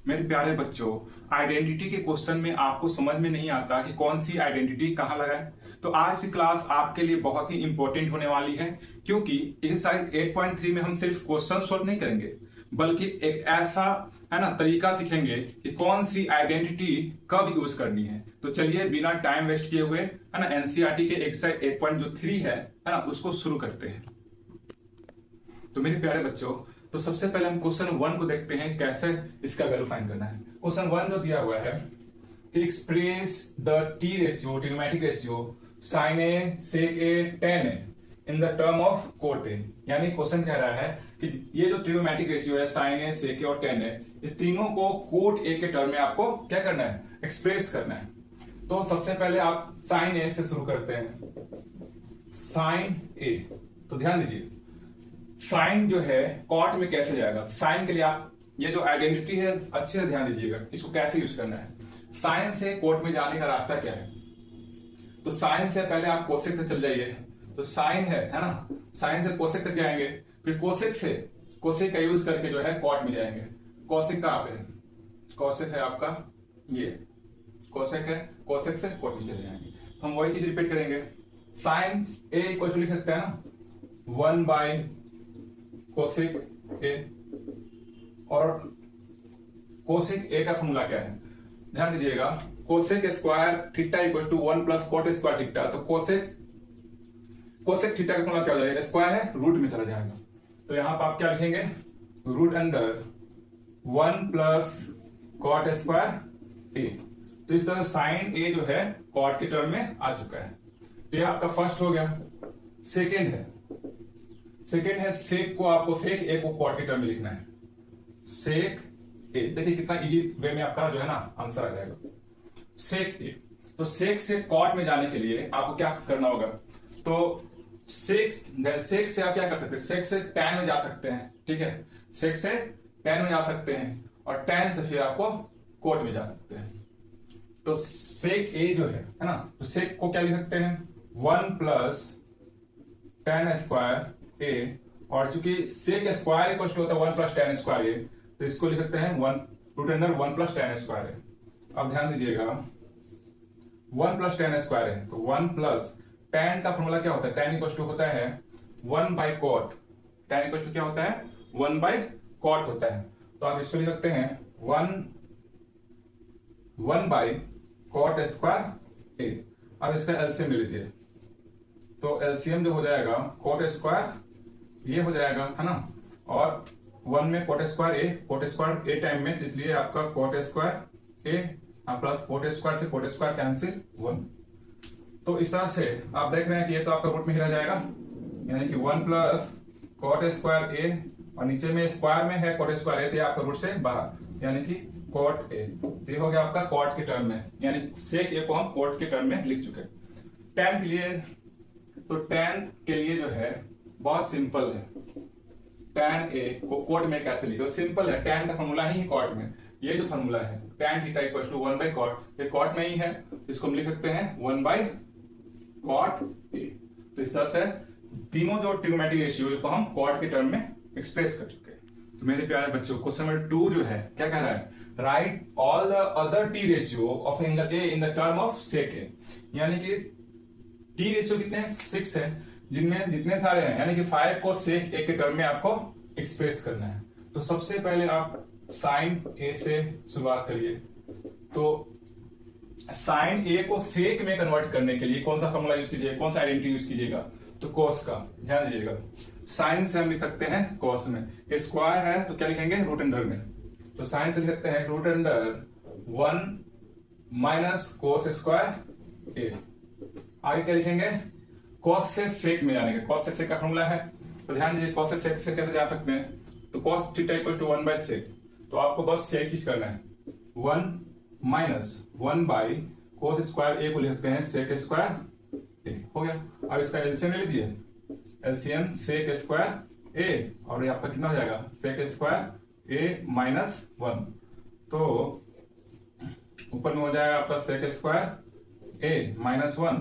मेरे प्यारे बच्चों, आइडेंटिटी के क्वेश्चन में आपको समझ में नहीं आता कि कौन सी आइडेंटिटी कहाँ लगाए। तो आज की क्लास आपके लिए बहुत ही इंपॉर्टेंट होने वाली है, क्योंकि एक्सरसाइज 8.3 में हम सिर्फ क्वेश्चन सॉल्व नहीं करेंगे, बल्कि एक ऐसा है ना तरीका सीखेंगे कि कौन सी आइडेंटिटी कब यूज करनी है। तो चलिए बिना टाइम वेस्ट किए हुए है ना एनसीईआरटी के एक्सरसाइज 8.3 है ना उसको शुरू करते हैं। तो मेरे प्यारे बच्चों, तो सबसे पहले हम क्वेश्चन 1 को देखते हैं कैसे इसका वैल्यू फाइंड करना है। क्वेश्चन 1 जो दिया हुआ है, express the T ratio, trigonometric ratio sine A sec A tan A in the term of cot A. यानी क्वेश्चन कह रहा है कि ये जो ट्रिग्नोमेट्रिक रेशियो है साइन ए, सेक ए और टेन ए, ये तीनों को कोट ए के टर्म में आपको क्या करना है, एक्सप्रेस करना है। तो सबसे पहले आप साइन ए से शुरू करते हैं। साइन ए, तो ध्यान दीजिए साइन जो है कॉट में कैसे जाएगा। साइन के लिए आप ये जो आइडेंटिटी है अच्छे से ध्यान दीजिएगा, इसको कैसे यूज करना है। साइन से कोट में जाने का रास्ता क्या है, तो साइन से पहले आप कोसेक तक चल जाइए। तो साइन है ना, साइन से कोसेक तक जाएंगे, फिर कोसेक से कोसेक का यूज करके जो है कॉट में जाएंगे। कोसेक कहां पे है, कोसेक है आपका ये कोसेक है, कोसेक से कोट में चले जाएंगे। तो हम वही चीज रिपीट करेंगे। साइन ए इक्वल टू लिख सकते हैं ना 1 बाय कोसेक ए, और कोसेक ए का फॉर्मूला क्या है, ध्यान दीजिएगा cosec square theta equal to 1 plus cot square theta. तो कोसेक थीटा का फॉर्मूला क्या हो जाएगा, स्क्वायर है रूट में चला जाएगा। तो यहां पर आप क्या लिखेंगे, root under 1 plus cot square ए। तो इस तरह साइन ए जो है कॉट के टर्म में आ चुका है। तो यह आपका फर्स्ट हो गया। सेकेंड है सेक को आपको सेक ए को कॉट के टर्म में लिखना है, सेक ए। देखिए कितना इजी वे में आपका जो है ना आंसर आ जाएगा, सेक ए। तो सेक से कॉट में जाने के लिए आपको क्या करना होगा, तो सेक से आप क्या कर सकते हैं, सेक से टैन में जा सकते हैं, ठीक है, सेक से टैन में जा सकते हैं, और टैन से फिर आपको कोट में जा सकते हैं। तो सेक ए जो है ना, तो सेक को क्या लिख सकते हैं 1 प्लस टैन स्क्वायर ए, और चूंकि सेक स्क्वायर इक्वल टू होता है 1 प्लस टैन स्क्वायर ए, तो इसको लिख सकते हैं 1 root under 1 plus tan square ए। अब ध्यान दीजिएगा 1 प्लस टैन स्क्वायर है, तो 1 प्लस टैन का फॉर्मूला क्या होता है, टैन इक्वल टू होता है 1 by cot. Tan equal to क्या होता है, 1 बाय कॉट होता है। तो आप इसको लिख सकते हैं 1 बाय कॉट स्क्वायर ए। अब इसका एलसीएम ले लीजिए, तो एलसीएम जो हो जाएगा कॉट स्क्वायर ये हो जाएगा है ना, और 1 में कोट स्क्वायर ए टाइम में, इसलिए आपका कोट स्क्वायर ए प्लस कोट स्क्वायर कैंसिल 1। तो इस तरह से आप देख रहे हैं कि ये तो आपका रूट में ही रह जाएगा, यानी कि 1 प्लस कोट स्क्वायर ए, और नीचे में स्क्वायर में है कोट स्क्वायर ए, तो आपका रूट से बाहर, यानी कि कोट ए। तो ये हो गया आपका कोट के टर्म में, यानी सेक ए को हम कोट के टर्म में लिख चुके। टैन के लिए, तो टैन के लिए जो है बहुत सिंपल है, टैन ए को कोट में कैसे लिखो, सिंपल है, टैन का फॉर्मूला ही कोट में, ये जो फॉर्मूला है tan theta equal to 1 by cot, ये कॉट में ही है, इसको हम लिख सकते हैं 1 बाय कॉट ए। तो इस तरह से तीनों जो ट्रिग्नोमेट्रिक रेशियो इसको हम कॉट के टर्म में एक्सप्रेस कर चुके हैं। तो मेरे प्यारे बच्चों, क्वेश्चन नंबर 2 जो है क्या कह रहा है, write all the other T ratio of angle a in the term of sec a. यानी कि टी रेशियो कितने 6 है, जिनमें जितने सारे हैं, यानी कि 5 को सेक ए के टर्म में आपको एक्सप्रेस करना है। तो सबसे पहले आप साइन ए से शुरुआत करिए। तो साइन ए को सेक में कन्वर्ट करने के लिए कौन सा फॉर्मूला यूज कीजिएगा, कौन सा आइडेंटिटी यूज कीजिएगा, तो कोस का। ध्यान दीजिएगा साइन से हम लिख सकते हैं कोस में, स्क्वायर है तो क्या लिखेंगे रूट अंडर में, तो साइन से लिख सकते हैं root under 1 minus cos square ए। आगे क्या लिखेंगे, कॉस से सेक में जाने के, कॉस से सेक का फॉर्मूला है, तो ध्यान दीजिए कॉस से सेक से कैसे जा सकते हैं, तो cos theta equal to 1 by sec. तो आपको बस यही चीज करना है, 1 minus 1 by cos square A को लिखते हैं सेक स्क्वायर ए, हो गया। अब इसका एलसीएम ले लीजिए, एलसीएम सेक स्क्वायर ए, और ये आपका कितना हो जाएगा सेक स्क्वायर ए माइनस 1। तो ऊपर में हो जाएगा आपका सेक स्क्वायर ए माइनस 1,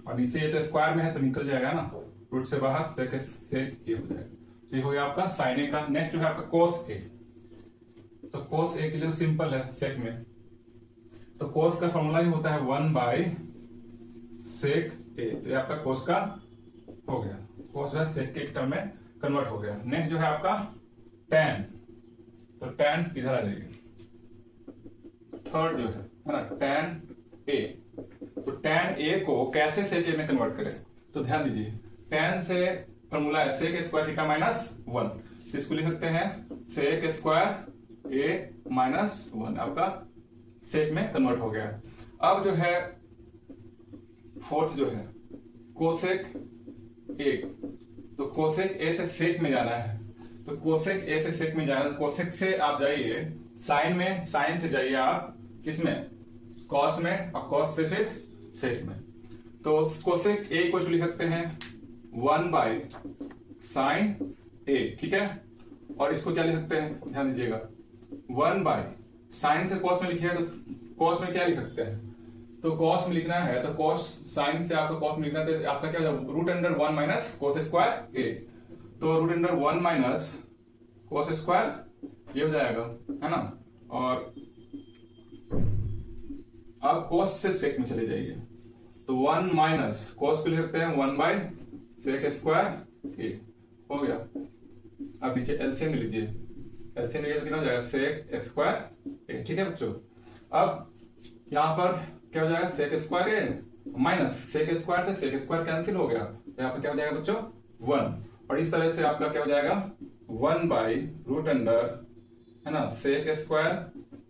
और नीचे ये तो स्क्वायर में है तो निकल जाएगा ना रूट से बाहर, सेक ए हो जाएगा। ये हो गया आपका साइन ए का। नेक्स्ट जो है आपका कोस ए। तो cos a के लिए सिंपल है सेक में, तो cos का फॉर्मूला ही होता है 1 बाई सेक a। तो ये आपका cos का हो गया, cos जो है सेक के टर्म में कन्वर्ट हो गया। नेक्स्ट जो है आपका tan, तो tan इधर आ जाएगी, थर्ड जो है ना tan a। तो tan a को कैसे सेक a में कन्वर्ट करें, तो ध्यान दीजिए tan से फॉर्मूला है सेक स्क्वायर थीटा माइनस 1, इसको लिख सकते हैं सेक स्क्वायर a माइनस 1, आपका सेक में कन्वर्ट हो गया। अब जो है फोर्थ जो है कोसेक a, तो कोसेक a से सेक में जाना है, तो कोसेक a से सेक में जाना है, कोसेक से आप जाइए साइन में, साइन से जाइए आप किसमें, कॉस में, और कॉस से फिर सेक में। तो कोसेक a को लिख सकते हैं 1 बाई साइन a, ठीक है। और इसको क्या लिख सकते हैं, ध्यान दीजिएगा 1 बाई साइन से कॉस में लिखिए, तो कॉस में क्या लिख सकते हैं, तो कॉस में लिखना है तो कॉस साइन से आपको कॉस में लिखना है, तो आपका क्या हो जाएगा root under 1 minus cos square a, तो root under 1 minus cos square ये हो जाएगा, है ना। और अब कॉस से सेक में चले जाइए, तो 1 माइनस कॉस को लिख सकते हैं 1 बाई सेक स्क्वायर a, हो गया। अब नीचे एलसीएम लीजिए, एलसीएम लीजिए तो कितना हो जाएगा सेक स्क्वायर a, ठीक है बच्चों। अब यहां पर क्या हो जाएगा sec square a minus sec square से सेक स्क्वायर कैंसिल हो गया, तो यहाँ पर क्या हो जाएगा बच्चों 1, और इस तरह से आपका क्या हो जाएगा 1 बाई रूट अंडर, है ना, सेक स्क्वायर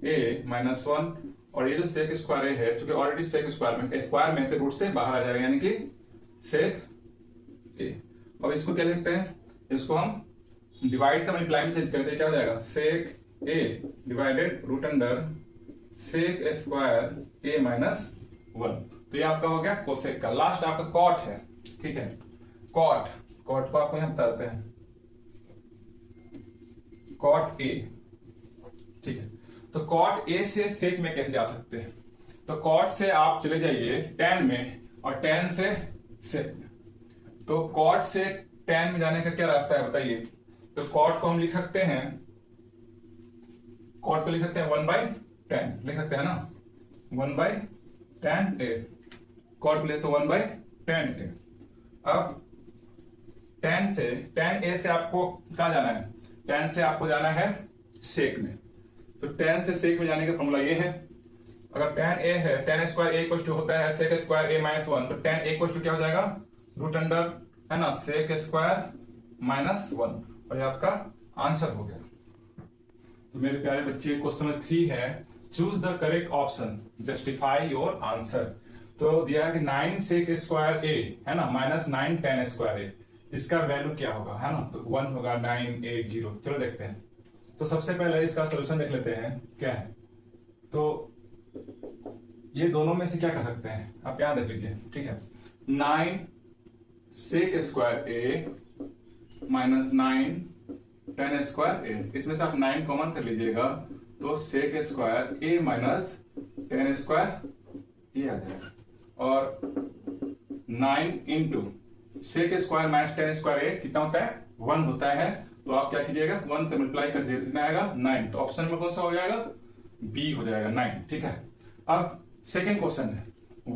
a माइनस 1, और ये जो सेक स्क्वायर a है चूंकि ऑलरेडी सेक स्क्वायर में है तो रूट से बाहर आ जाएगा, यानी कि सेक a। अब इसको क्या लिखते हैं, इसको हम डिवाइड से मल्टीप्लाई में चेंज करते हैं, क्या हो जाएगा sec a divided root under sec square a minus 1। तो ये आपका हो गया कोसेक का। लास्ट आपका कॉट है, ठीक है, कॉट, कॉट को आपको यहां बताते हैं कॉट a, ठीक है। तो कॉट a से सेक में कैसे जा सकते हैं, तो कॉट से आप चले जाइए tan में, और tan से सेक में। तो कॉट से tan में जाने का क्या रास्ता है बताइए, तो कॉट को हम लिख सकते हैं, कॉट को लिख सकते हैं 1 बाई tan, लिख सकते हैं ना 1 बाई tan a, कॉट को लिखे तो 1 बाई tan a। अब tan a से आपको कहां जाना है, tan से आपको जाना है सेक में, तो tan से सेक में जाने का फॉर्मूला ये है, अगर tan a है tan square a equal to होता है सेक स्क्वायर a माइनस 1, तो tan a इक्वल टू क्या हो जाएगा रूट अंडर, है ना, सेक स्क्वायर माइनस 1, और ये आपका आंसर हो गया। तो मेरे प्यारे बच्चे क्वेश्चन नंबर 3 है choose the correct option justify your answer. तो दिया है कि 9 सेक स्क्वायर a, है ना, माइनस 9 tan स्क्वायर a, इसका वैल्यू क्या होगा, है ना, तो 1 होगा 980। चलो देखते हैं। तो सबसे पहले इसका सोल्यूशन देख लेते हैं क्या है। तो ये दोनों में से क्या कर सकते हैं आप यहां देख लीजिए, ठीक है, 9 sec square a minus 9 tan square a, इसमें से आप 9 कॉमन कर लीजिएगा, तो sec square a minus tan square a आ जाएगा, और 9 into sec square minus tan square a कितना होता है 1 होता है, तो आप क्या कीजिएगा 1 से मल्टीप्लाई कर दीजिए, कितना आएगा 9, तो ऑप्शन में कौन सा हो जाएगा बी हो जाएगा 9, ठीक है। अब सेकेंड क्वेश्चन है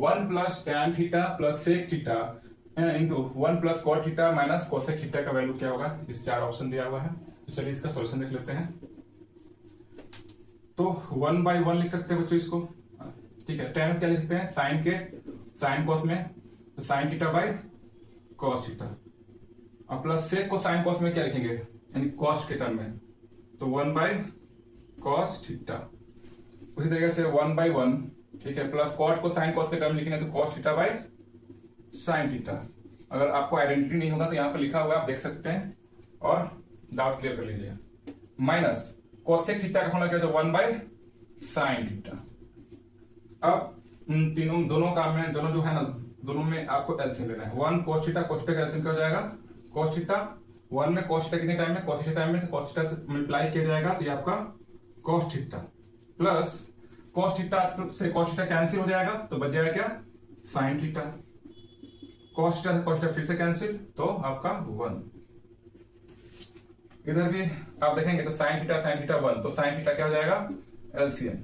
1 plus tan theta plus sec theta into 1 plus cot theta minus cosec theta का वैल्यू क्या होगा, इस 4 ऑप्शन दिया हुआ है। तो चलिए इसका सॉल्यूशन देख लेते हैं। तो 1 बाई 1 लिख सकते हैं बच्चों इसको, ठीक है। tan क्या लिखते हैं साइन के, साइन कॉस में, तो sine theta by cos theta, और प्लस सेक को साइन कॉस में क्या लिखेंगे यानी कॉस के टर्म में, तो 1 बाई कॉस थीटा। उसी तरीके से 1 बाई 1, ठीक है, प्लस कॉट को साइन कॉस के टर्म लिखेंगे तो cos theta by sine theta. अगर आपको आइडेंटिटी नहीं होगा तो यहां पर लिखा हुआ है आप देख सकते हैं और डाउट क्लियर कर लीजिए। माइनस कोसेक थीटा का फॉर्मूला क्या होता है 1 बाई साइन थीटा। अब तीनों दोनों काम में दोनों जो है ना दोनों में आपको एलसीएम लेना है। 1 cos थीटा cos थीटा का एलसीएम क्या हो जाएगा cos थीटा, 1 में cos थीटा कितने टाइम में cos थीटा टाइम में cos थीटा से मल्टीप्लाई किया जाएगा तो ये आपका cos theta plus cos theta से cos थीटा कैंसिल हो जाएगा तो बच जाएगा क्या sin थीटा, cos थीटा से cos थीटा फिर से कैंसिल तो आपका 1। इधर भी आप देखेंगे तो साइन थीटा 1, तो साइन थीटा क्या हो जाएगा, एलसीएम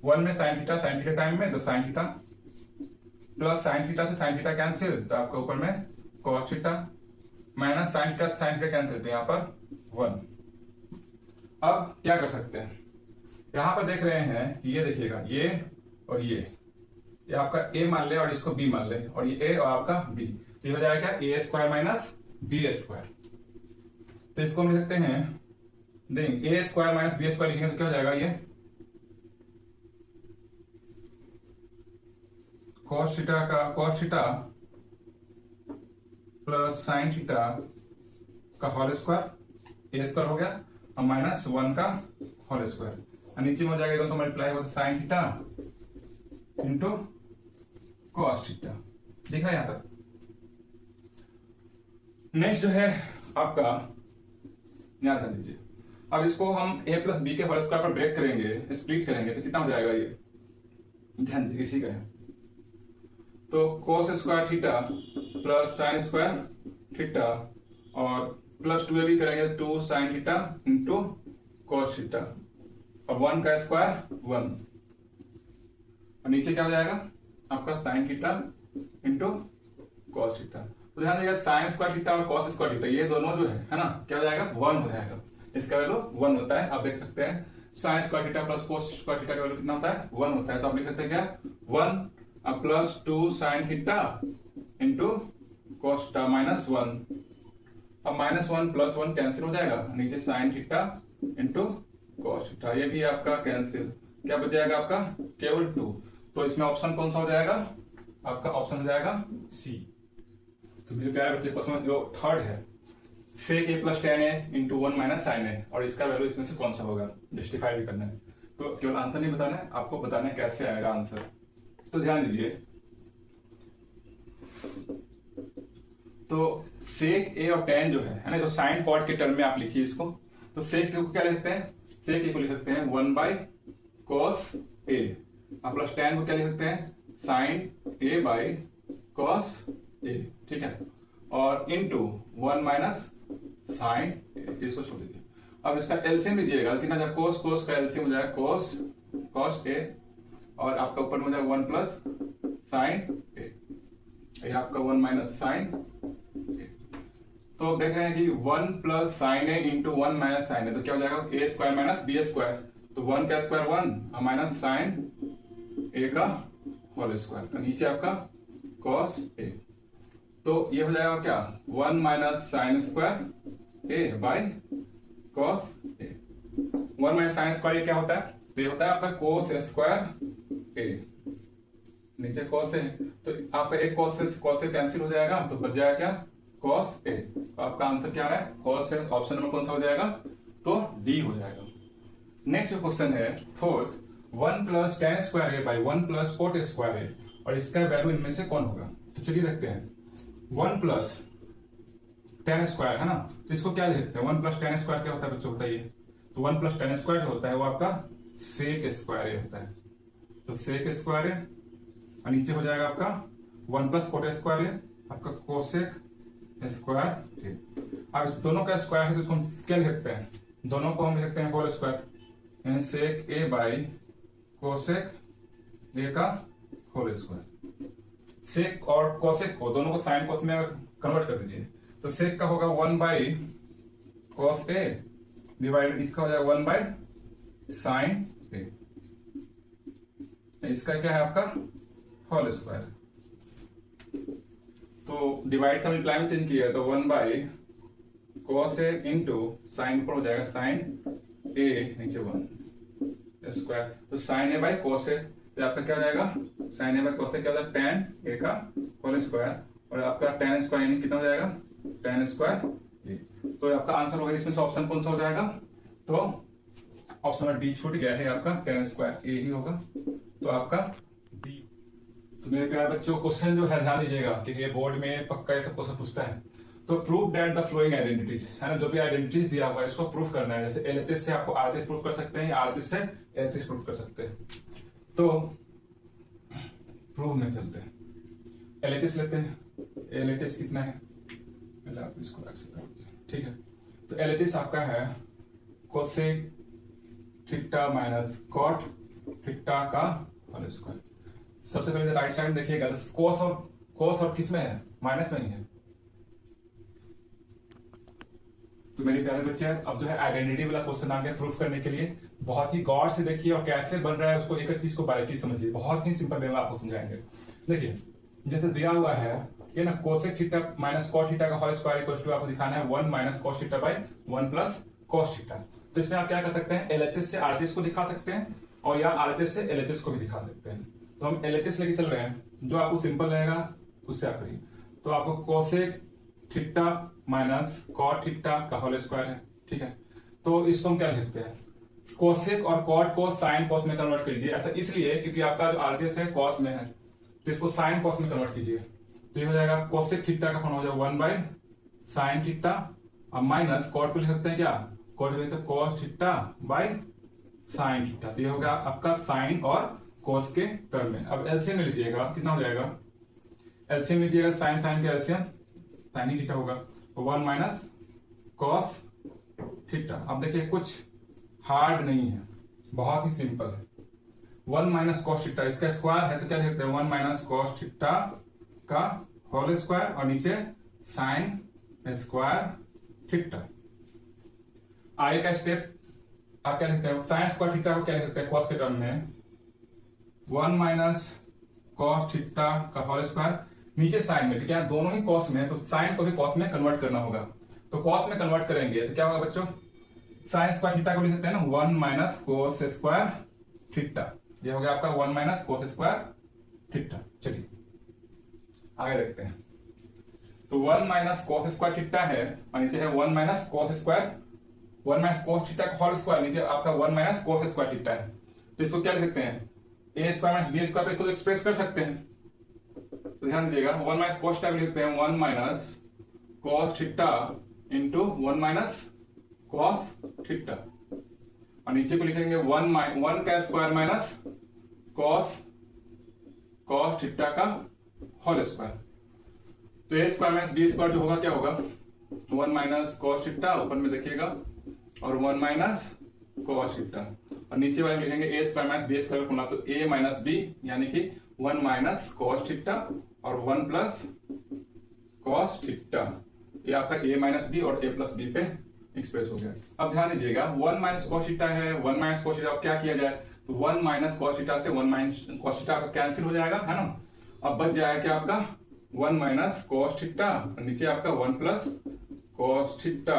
1 में साइन थीटा टाइम में, तो sine theta plus sine theta से साइन थीटा कैंसिल, तो आपके ऊपर में cos theta minus sine theta cancel, तो यहाँ पर 1। अब क्या कर सकते हैं, यहां पर देख रहे हैं कि ये देखिएगा ये और ये आपका a मान ले और इसको b मान ले, और ये a और आपका b, तो ये हो जाएगा क्या, a square minus b square. तो इसको हम लिख सकते हैं, देखेंगे a square minus b square लिखेंगे तो क्या हो जाएगा, ये cos theta plus sine theta का होल स्क्वायर, a स्क्वायर हो गया, और माइनस 1 का होल स्क्वायर, और नीचे में हो जाएगा तो मल्टीप्लाई होगा sign theta into cos theta. देखा यहां तक। नेक्स्ट जो है आपका, ध्यान कर लीजिए, अब इसको हम a प्लस बी के होल स्क्वायर पर ब्रेक करेंगे, स्प्लिट करेंगे, तो कितना हो जाएगा ये, ध्यान दीजिए इसी का है। तो cos square theta plus sine square theta और प्लस 2a भी करेंगे, 2 sign theta into cos theta, और 1 का स्क्वायर 1, और नीचे क्या हो जाएगा आपका sine theta into cos theta. तो ध्यान दीजिएगा साइन स्क्वायर थीटा और कॉस स्क्वायर थीटा ये दोनों जो है ना, क्या हो जाएगा, 1 हो जाएगा, इसका वैल्यू 1 होता है। आप देख सकते हैं sign square theta plus cos square theta का वैल्यू कितना होता है, 1 होता है। तो आप लिख सकते हैं क्या, 1 plus 2 sign theta into cos theta minus 1, अब माइनस 1 प्लस 1 कैंसिल हो जाएगा, नीचे sign theta into cos theta, ये भी आपका कैंसिल, क्या बच जाएगा आपका, केवल 2। तो इसमें ऑप्शन कौन सा हो जाएगा, आपका ऑप्शन हो जाएगा सी। तो मेरे प्यारे बच्चे क्वेश्चन जो थर्ड है, sec a plus tan a into 1 minus sine a, और इसका वैल्यू इसमें से कौन सा होगा, जस्टिफाई भी करना है। तो केवल आंसर नहीं बताना है, आपको बताना है कैसे आएगा आंसर। तो ध्यान दीजिए, तो सेक a और tan जो है ना, जो साइन कॉट के टर्म में आप लिखिए इसको। तो सेक को क्या लिखते हैं, सेक a को लिख सकते हैं 1 बाई कॉस a, और प्लस tan को क्या लिख सकते हैं, sine a by cos a, ठीक है, और इंटू 1 माइनस साइन, इसको छोड़ दीजिए। अब इसका एलसीएम लीजिएगा, कितना जाएगा, कोस कोस का एलसीएम हो जाएगा कोस कॉस a, और आपका ऊपर में हो जाएगा 1 प्लस साइन a, ये आपका 1 माइनस साइन a। तो देख रहे हैं कि 1 plus sine a into 1 minus sine a, तो क्या हो जाएगा, a square minus b square, तो 1 का स्क्वायर 1 और माइनस साइन a का होल स्क्वायर, तो नीचे आपका कॉस a, तो ये हो जाएगा क्या, 1 minus sine square a by cos a। 1 minus sine square क्या होता है, तो ये होता है आपका कोस स्क्वायर a, नीचे कॉस है, तो आपका एक कॉस से कैंसिल हो जाएगा, तो बच जाएगा क्या, कॉस a। तो आपका आंसर क्या है, कॉस से, ऑप्शन नंबर कौन सा हो जाएगा, तो डी हो जाएगा। नेक्स्ट क्वेश्चन है fourth, 1 plus tan square a by 1 plus cot square a, और इसका वैल्यू इनमें से कौन होगा। तो चलिए देखते हैं, 1 प्लस tan स्क्वायर है ना, तो इसको क्या लिखते हैं, 1 प्लस tan स्क्वायर क्या होता है बच्चों, बताइए। तो 1 प्लस tan स्क्वायर जो होता है वो आपका सेक स्क्वायर a होता है, तो सेक स्क्वायर a, और नीचे हो जाएगा आपका 1 प्लस कोट स्क्वायर a, आपका कोसेक स्क्वायर a। अब इस दोनों का स्क्वायर है तो इसको हम क्या लिखते हैं, दोनों को हम लिखते हैं होल स्क्वायर, यानी सेक a बाई कोसेक a का होल स्क्वायर। सेक और कोसेक को दोनों को साइन कोस में कन्वर्ट कर दीजिए, तो सेक का होगा 1 बाई कॉस a डिवाइड, इसका हो जाएगा 1 बाई साइन a, इसका क्या है आपका होल स्क्वायर। तो डिवाइड से मल्टीप्लाई में चेंज किया, तो 1 by cos a into sine पर हो जाएगा साइन a, नीचे 1 स्क्वायर, तो sine a by cos a, तो आपका क्या हो जाएगा, sine a by cos a क्या होता है, tan a का होल स्क्वायर, और आपका tan स्क्वायर यानी कितना हो जाएगा, tan स्क्वायर a। तो आपका आंसर होगा इसमें से ऑप्शन कौन सा हो जाएगा, तो ऑप्शन नंबर डी छूट गया है, आपका tan स्क्वायर a ही होगा, तो आपका डी। तो मेरे प्यारे बच्चों, क्वेश्चन जो है ध्यान दीजिएगा कि ये बोर्ड में पक्का ये सब क्वेश्चन पूछता है। तो prove that the flowing identities है ना, जो भी आइडेंटिटीज दिया हुआ है इसको प्रूफ करना है। जैसे एलएचएस से आपको आरएचएस प्रूफ कर सकते हैं, या आरएचएस से एलएचएस प्रूफ कर सकते हैं। तो प्रूफ में चलते हैं, एलएचएस लेते हैं। एलएचएस कितना है, पहले आप इसको रख सकते हैं, ठीक है। तो LHS आपका है cosec theta minus cot theta का होल स्क्वायर। सबसे पहले राइट साइड देखिएगा, कोस और किस में है, माइनस में ही है। तो मेरे प्यारे बच्चे अब जो है आइडेंटिटी वाला क्वेश्चन आ गया प्रूफ करने के लिए। बहुत ही गौर से देखिए और कैसे बन रहा है उसको, एक एक चीज को बारीकी समझिए। बहुत ही सिंपल वे में आपको समझाएंगे। देखिए जैसे दिया हुआ है ये ना, cosec theta minus cot theta का होल स्क्वायर इक्वल टू आपको दिखाना है 1 minus cos theta by 1 plus cos theta. तो इसमें आप क्या कर सकते हैं, LHS से RHS को दिखा सकते हैं और या RHS से LHS को भी दिखा सकते हैं। तो हम LHS लेके चल रहे हैं, जो आपको सिंपल रहेगा उससे आप करिए। तो आपको cosec theta minus cot theta का होल स्क्वायर है, ठीक है। तो इसको हम क्या लिखते हैं, कोसेक और कॉट को साइन कॉस में कन्वर्ट कीजिए। ऐसा इसलिए क्योंकि आपका जो RHS है कॉस में है, तो इसको साइन कॉस में कन्वर्ट कीजिए। तो ये हो जाएगा कोसेक थीटा का फॉर्म हो जाएगा 1 बाय साइन थीटा, अब माइनस कॉट को लिख सकते हैं क्या, कॉट लिख सकते हैं cos theta by sine theta. तो ये हो गया आपका साइन और कॉस के टर्म में। अब एलसीएम में लीजिएगा, कितना हो जाएगा, एलसीएम लीजिएगा, साइन साइन के एलसीएम साइन ही थीटा होगा, 1 माइनस कॉस थीटा। अब देखिए कुछ हार्ड नहीं है, बहुत ही सिंपल है। 1 माइनस कॉस थीटा इसका स्क्वायर है तो क्या लिखते हैं, 1 माइनस कॉस थीटा का होल स्क्वायर और नीचे साइन स्क्वायर थीटा। आगे का स्टेप आप क्या लिखते हैं, साइन स्क्वायर थीटा को क्या लिखते हैं कॉस के टर्म में, 1 माइनस कॉस थीटा का होल स्क्वायर, नीचे साइन में, क्या दोनों ही कॉस में है तो साइन को भी कॉस में कन्वर्ट करना होगा। तो कॉस में कन्वर्ट करेंगे तो क्या होगा बच्चों, साइन स्क्वायर थीटा को लिख सकते हैं ना 1 माइनस कोस स्क्वायर थीटा। ये हो गया आपका 1 माइनस कोस स्क्वायर थीटा। चलिए आगे देखते हैं। तो 1 माइनस कोस स्क्वायर थीटा है और नीचे है 1 minus cos square, 1 minus cos theta का होल स्क्वायर, नीचे आपका 1 माइनस कोस स्क्वायर थीटा है। तो इसको क्या लिख सकते हैं, ए स्क्वायर माइनस बी स्क्वायर पे इसको एक्सप्रेस कर सकते हैं। तो ध्यान दीजिएगा 1 माइनस कोस थीटा लिखते हैं 1 minus cos theta into 1 minus cos theta और नीचे को लिखेंगे 1 का स्क्वायर माइनस कॉस थीटा का होल स्क्वायर। तो ए स्क्वायर माइनस बी स्क्वायर जो होगा क्या होगा, 1 माइनस कॉस थीटा ऊपर में देखिएगा और 1 माइनस कॉस थीटा और नीचे वाले लिखेंगे a square minus b square formula, तो ए माइनस बी यानी कि 1 माइनस कॉस थीटा और 1 प्लस कॉस थीटा। ये आपका ए माइनस बी और ए प्लस बी पे एक्सप्रेस हो गया। अब ध्यान दीजिएगा 1 माइनस कॉस थीटा है, 1 माइनस कॉस थीटा, अब क्या किया जाए, तो 1 माइनस कॉस थीटा से 1 माइनस कॉस थीटा का कैंसिल हो जाएगा, है ना। अब बच जाएगा क्या आपका 1 माइनस कॉस थीटा और नीचे आपका 1 प्लस कॉस थीटा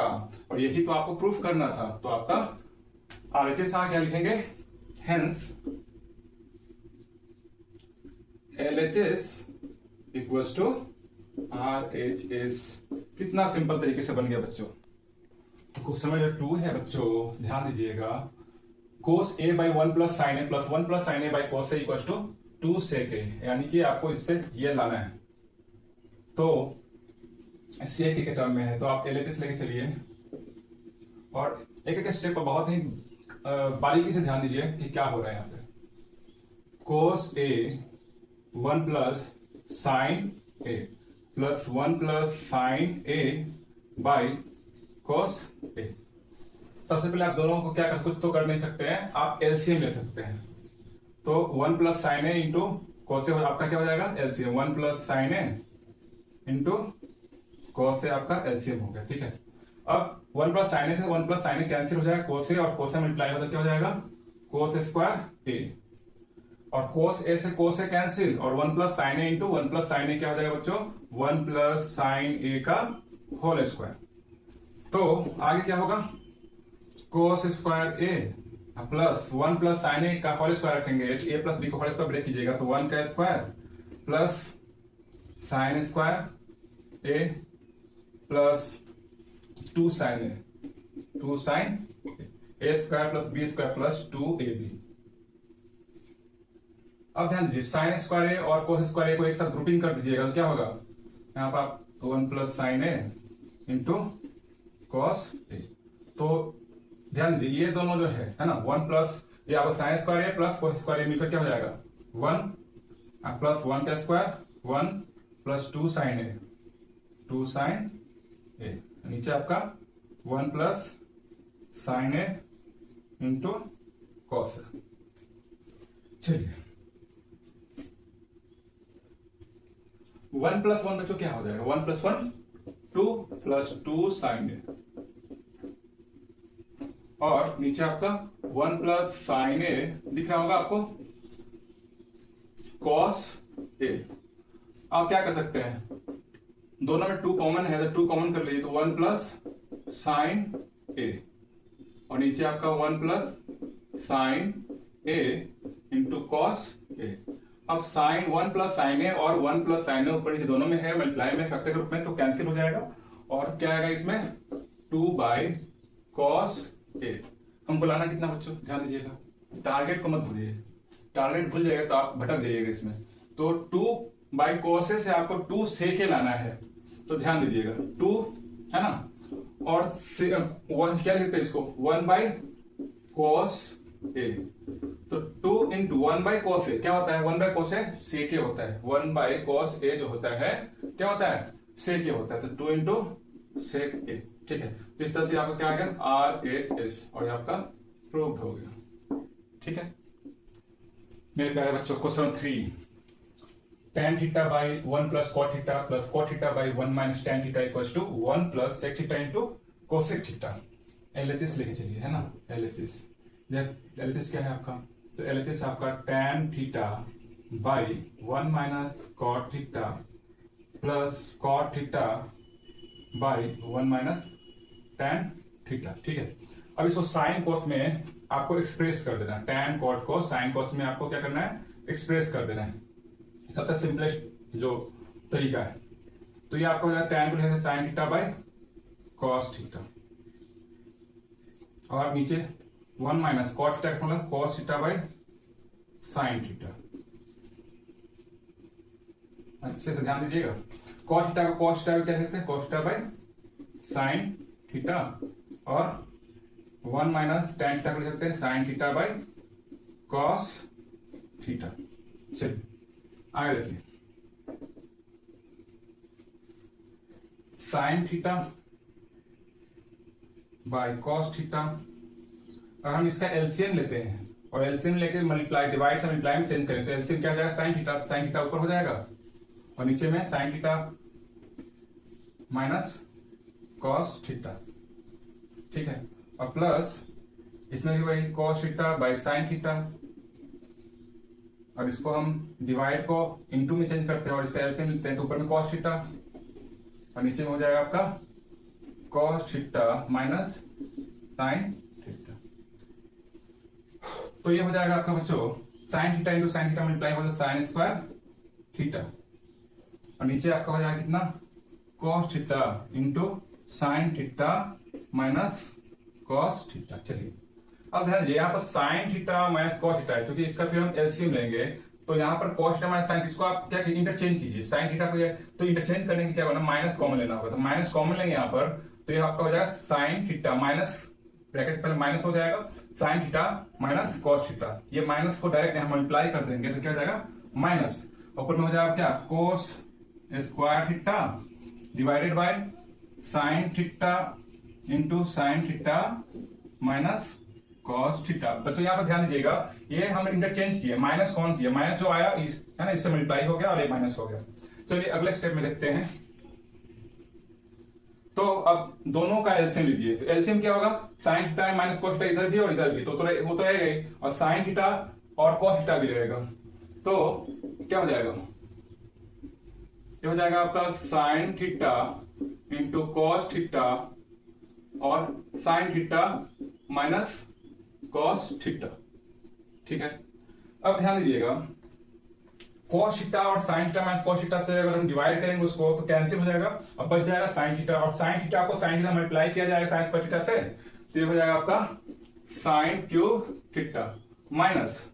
और यही तो आपको प्रूफ करना था। तो आपका RHS आ क्या लिखेंगे, hence LHS equals to RHS। कितना सिंपल तरीके से बन गया बच्चों। क्वेश्चन नंबर 2 है बच्चों, ध्यान दीजिएगा, cos a by 1 plus sine A plus 1 plus sine A by cos a equals to 2 sec a, यानी कि आपको इससे ये लाना है। तो सेक के टर्म में है तो आप LHS लेके चलिए और एक एक स्टेप पर बहुत ही बारीकी से ध्यान दीजिए कि क्या हो रहा है यहाँ पे। Cos a 1 plus sine A plus 1 plus sine A by cos a. सबसे पहले आप दोनों को क्या कर, कुछ तो कर नहीं सकते हैं, आप एलसीएम ले सकते हैं। तो 1 प्लस साइन ए इंटू कोस ए आपका क्या हो जाएगा, एलसीएम 1 प्लस साइन ए इंटू कोस ए आपका एलसीएम हो गया, ठीक है। अब 1 प्लस साइन ए से 1 प्लस साइन ए कैंसिल हो जाएगा, कोस ए और कोस ए मल्टीप्लाई होता क्या हो जाएगा, कोस स्क्वायर ए और कोस ए से कोस ए कैंसिल और 1 प्लस साइन ए इंटू 1 प्लस साइन ए क्या हो जाएगा बच्चों, 1 प्लस साइन ए का होल स्क्वायर। तो आगे क्या होगा, cos square A plus 1 plus sine a का होल स्क्वायर रखेंगे, ए प्लस बी को होल स्क्वायर ब्रेक कीजिएगा तो 1 का square plus sine square A plus 2 sine a, 2 sine a square plus B square plus 2ab। अब ध्यान दीजिए sign square ए और कोस स्क्वायर ए को एक साथ ग्रुपिंग कर दीजिएगा तो क्या होगा, यहाँ पर आप 1 plus sine A into cos A. तो ध्यान दीजिए ये दोनों जो है ना 1 प्लस ये आपको साइन स्क्वायर ए प्लस कोस स्क्वायर ए मिलकर क्या हो जाएगा 1 प्लस 1 का square 1 plus 2 sine a, 2 sine ए, नीचे आपका 1 plus sine A into cos A. चलिए 1 प्लस 1 बच्चों क्या हो जाएगा, 1 प्लस 1 2 प्लस 2 साइन ए, और नीचे आपका 1 प्लस साइन ए दिख रहा होगा आपको, कॉस ए। आप क्या कर सकते हैं, दोनों में 2 कॉमन है तो 2 कॉमन कर लीजिए, तो 1 प्लस साइन ए, और नीचे आपका 1 plus sine A into cos A. अब साइन 1 प्लस साइन ए और 1 प्लस साइन ए ऊपर नीचे दोनों में है, मल्टीप्लाई में, फैक्टर के रूप में, तो कैंसिल हो जाएगा, और क्या आएगा इसमें 2 बाई कॉस ए। हमको लाना कितना बच्चों, ध्यान दीजिएगा, टारगेट को मत भूलिए, टारगेट भूल जाएगा तो आप भटक जाइएगा इसमें। तो 2 बाई कॉस ए से आपको 2 सेक ए लाना है, तो ध्यान दीजिएगा 2 है ना, और 1 क्या लिखते हैं इसको, 1 बाई कॉस ए, तो 2 इंटू 1 बाई कॉस ए क्या होता है, 1 बाई कॉस ए सेक ए होता है, 1 बाई कॉस ए जो होता है क्या होता है, सेक ए होता है, तो 2 इंटू सेक ए। ठीक है, तो इस तरह से आपका क्या आ गया आर एच एस, और ये आपका प्रूव्ड हो गया। ठीक है मेरे प्यारे बच्चों, question 3, tan theta by 1 plus cot theta plus cot theta by 1 minus tan theta equals to 1 plus sec theta into cosec theta. LHS लेके चलिए, है ना, एलएचएस क्या है आपका, तो एलएचएस आपका tan theta by 1 minus cot theta plus cot theta by 1 minus tan theta. ठीक है, अब इसको साइन कॉस में आपको एक्सप्रेस कर देना है, tan कॉट को साइन कॉस में आपको क्या करना है, एक्सप्रेस कर देना है, सबसे सिंपलेस्ट जो तरीका है। तो ये आपको हो जाएगा tan को लिखेंगे sine theta by cos theta, और नीचे 1 माइनस कॉट थीटा का मतलब cos theta by sine theta. अच्छे से ध्यान दीजिएगा, कॉट थीटा को कॉस थीटा क्या कहते हैं, cos theta by sine theta, और 1 माइनस tan थीटा को लिख सकते हैं sine theta by cos theta. चलिए आगे देखिए, साइन थीटा बाई कॉस थीटा, अगर हम इसका एलसीएम लेते हैं और एलसीएम लेके मल्टीप्लाई, डिवाइड से मल्टीप्लाई में चेंज करें, तो एलसीएम क्या हो जाएगा साइन थीटा ऊपर हो जाएगा, और नीचे में sine theta minus cos theta. ठीक है, और प्लस इसमें भी वही cos theta by sine theta, और इसको हम डिवाइड को इनटू में चेंज करते हैं और इसका एलसीएम लेते हैं, तो ऊपर में कॉस थीटा और नीचे में हो जाएगा आपका cos theta minus sine theta. तो ये हो जाएगा आपका बच्चों sign theta into sine theta multiply हो जाएगा साइन स्क्वायर थीटा, और नीचे आपका हो जाएगा कितना कॉस थीटा into sine theta minus cos theta. चलिए अब ध्यान दीजिए, यहाँ पर sine theta minus cos theta है, क्योंकि इसका फिर हम एलसीएम लेंगे, तो यहाँ पर कॉस थीटा माइनस साइन, इसको आप क्या इंटरचेंज कीजिए, साइन थीटा को, तो इंटरचेंज करने की क्या होगा, माइनस कॉमन लेना होगा, तो माइनस कॉमन लेंगे यहाँ पर, तो ये आपका हो जाएगा साइन थीटा माइनस, ब्रैकेट पहले माइनस हो जाएगा, sine theta minus cos theta, ये माइनस को डायरेक्ट यहाँ मल्टीप्लाई कर देंगे तो क्या हो जाएगा माइनस, ऊपर में हो जाएगा क्या cos square theta divided by sine theta into sine theta minus cos theta. बच्चों यहाँ पर ध्यान दीजिएगा, ये हम इंटरचेंज किए, माइनस कौन किया, माइनस जो आया है ना, इससे मल्टीप्लाई हो गया और ये माइनस हो गया। चलिए अगले स्टेप में देखते हैं, तो अब दोनों का एलसीएम लीजिए, तो एलसीएम क्या होगा, sine theta minus cos theta इधर भी और इधर भी, तो वो तो रहेगा ही, और साइन थीटा और कॉस थीटा भी रहेगा, तो क्या हो जाएगा, ये हो जाएगा आपका sine theta into cos theta और sine theta minus cos theta. ठीक है, अब ध्यान दीजिएगा, कॉस थीटा और sine theta minus cos theta से अगर हम डिवाइड करेंगे उसको तो कैंसिल हो जाएगा, अब बच जाएगा साइन थीटा, और साइन थीटा को साइन थीटा मल्टीप्लाई किया जाएगा साइन स्क्वायर थीटा से, तो ये हो जाएगा आपका sine cube theta minus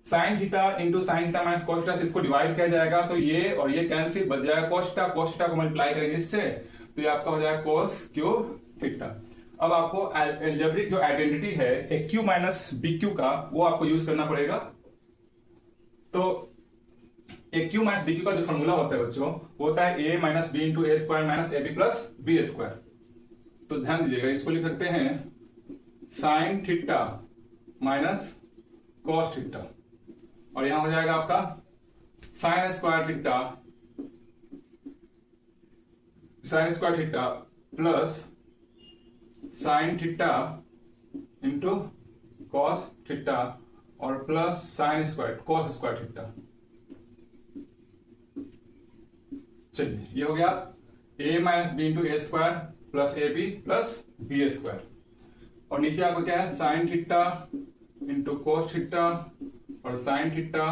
sign theta into sine theta minus cos theta से इसको डिवाइड किया जाएगा, तो ये और ये कैंसिल, बच जाएगा कॉस थीटा को मल्टीप्लाई करेंगे इससे, तो ये आपका हो जाएगा कोस क्यूब थीटा। अब आपको एल्जेब्रिक जो आइडेंटिटी है a cube minus b cube का, वो आपको यूज करना पड़ेगा। तो a cube minus b cube का जो फॉर्मूला होता है बच्चों, वो होता है a minus b into a square minus a b plus B square. तो ध्यान दीजिएगा, इसको लिख सकते हैं sine theta minus cos theta, और यहां हो जाएगा आपका sine square theta plus sine theta into cos theta और plus sine square cos square theta. चलिए ये हो गया a minus b into a square plus a b plus B square, और नीचे आपको क्या है sine theta into cos theta और sine theta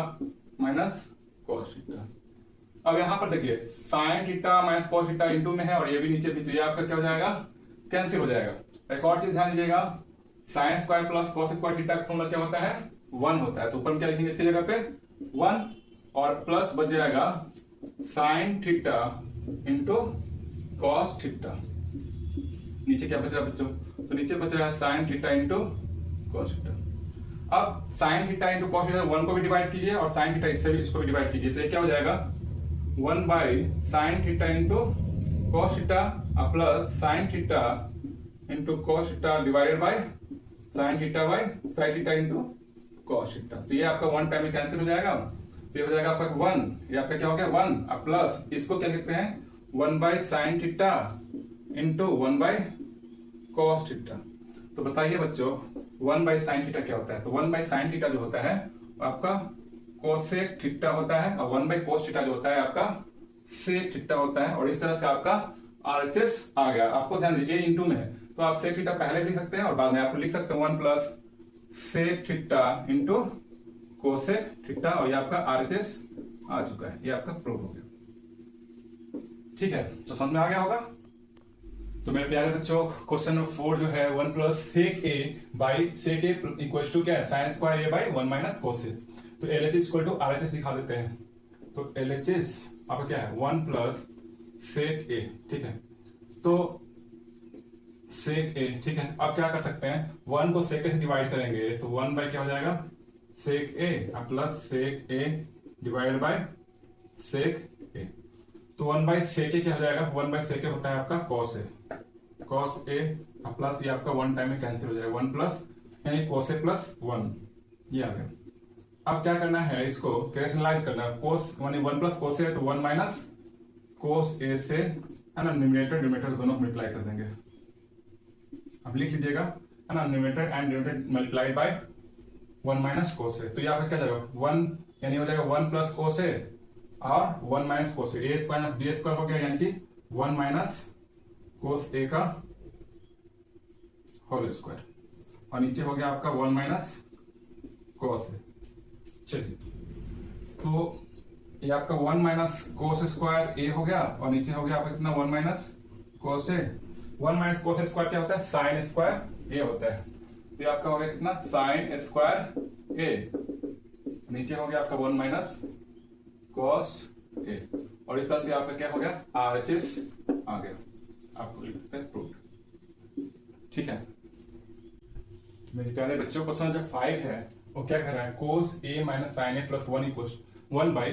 minus cos theta. अब यहां पर देखिए साइन थीटा माइनस कॉस थीटा इंटू में है और ये भी नीचे भी, तो ये आपका क्या हो जाएगा, कैंसिल हो जाएगा। एक और चीज ध्यान दीजिएगा, sine square plus cos square theta का फॉर्मूला क्या होता है, 1 होता है। तो ऊपर क्या लिखेंगे इसकी जगह पे 1 और प्लस बच जाएगा sign theta into cos theta. नीचे क्या बच रहा है बच्चों, तो नीचे बच रहा है sine theta into cos theta. अब sine theta into cos theta 1 को भी डिवाइड कीजिए और साइन थीटा इससे भी इसको भी डिवाइड कीजिए, तो ये क्या हो जाएगा 1 by sign theta into cos theta plus sine theta into cos theta divided by sine theta by sine theta into cos theta. तो ये आपका 1 टाइम में कैंसिल हो जाएगा, तो ये हो जाएगा आपका 1, ये आपका क्या हो गया 1 प्लस इसको क्या लिखते हैं 1 by sign theta into 1 by cos theta. तो बताइए बच्चों 1 बाई साइन थीटा क्या होता है, तो 1 बाई साइन थीटा जो होता है आपका कोसेक थीटा होता है और 1 बाई कोस थीटा जो होता है आपका सेक थीटा होता है, और इस तरह से आपका आरएचएस आ गया। आपको ध्यान दीजिए इंटू में है तो आप सेक थीटा पहले लिख सकते हैं और बाद में आप लिख सकते हैं 1 plus sec theta into cosec theta, और ये आपका आरएचएस आ चुका है, ये आपका प्रूफ हो गया। ठीक है, तो समझ में आ गया होगा। तो मेरे प्यारे बच्चों क्वेश्चन नंबर 4 जो है 1 plus sec a by sec a equal to क्या है sine square a by 1 minus cos a. तो एलएचएस इक्वल टू आरएचएस दिखा देते हैं, तो एलएचएस आपका क्या है 1 प्लस सेक ए। ठीक है, तो सेक ए, ठीक है। अब क्या कर सकते हैं 1 को सेक ए से डिवाइड करेंगे तो 1 बाई क्या हो जाएगा sec a plus sec a divided by sec a. तो 1 बाई सेक ए क्या हो जाएगा, 1 बाई सेक ए होता है आपका cos A, cos A plus ये आपका 1 टाइम में कैंसिल हो जाएगा 1 प्लस यानी कॉस ए प्लस 1, ये आ गया। अब क्या करना है, इसको रैशनलाइज करना है, कोस यानी 1 प्लस कोस ए तो 1 माइनस कोस ए से है ना, न्यूमरेटर डिनोमिनेटर दोनों मल्टीप्लाई कर देंगे। अब लिख लीजिएगा है ना, numerator and denominator multiplied by 1 minus cos a. तो यहाँ पे क्या जाएगा 1 यानी हो जाएगा 1 प्लस कोस ए और 1 माइनस कोस ए स्क्वायर माइनस बी स्क्वायर हो गया, यानी कि 1 माइनस कोस ए का होल स्क्वायर, और नीचे हो गया आपका 1 माइनस कोस ए। चलिए, तो ये आपका 1 माइनस कोस स्क्वायर ए हो गया और नीचे हो गया आपका कितना 1 minus cos a. 1 minus cos square क्या होता है साइन स्क्वायर ए होता है, तो ये आपका हो गया कितना साइन स्क्वायर ए, नीचे हो गया आपका 1 माइनस कॉस ए, और इस तरह से आपका क्या हो गया आरएचएस आ गया। आपको लिख सकते हैं प्रूफ। ठीक है मेरे प्यारे बच्चों, क्वेश्चन जो 5 है वो क्या कर रहा है cos a minus sine A plus 1 equal 1 by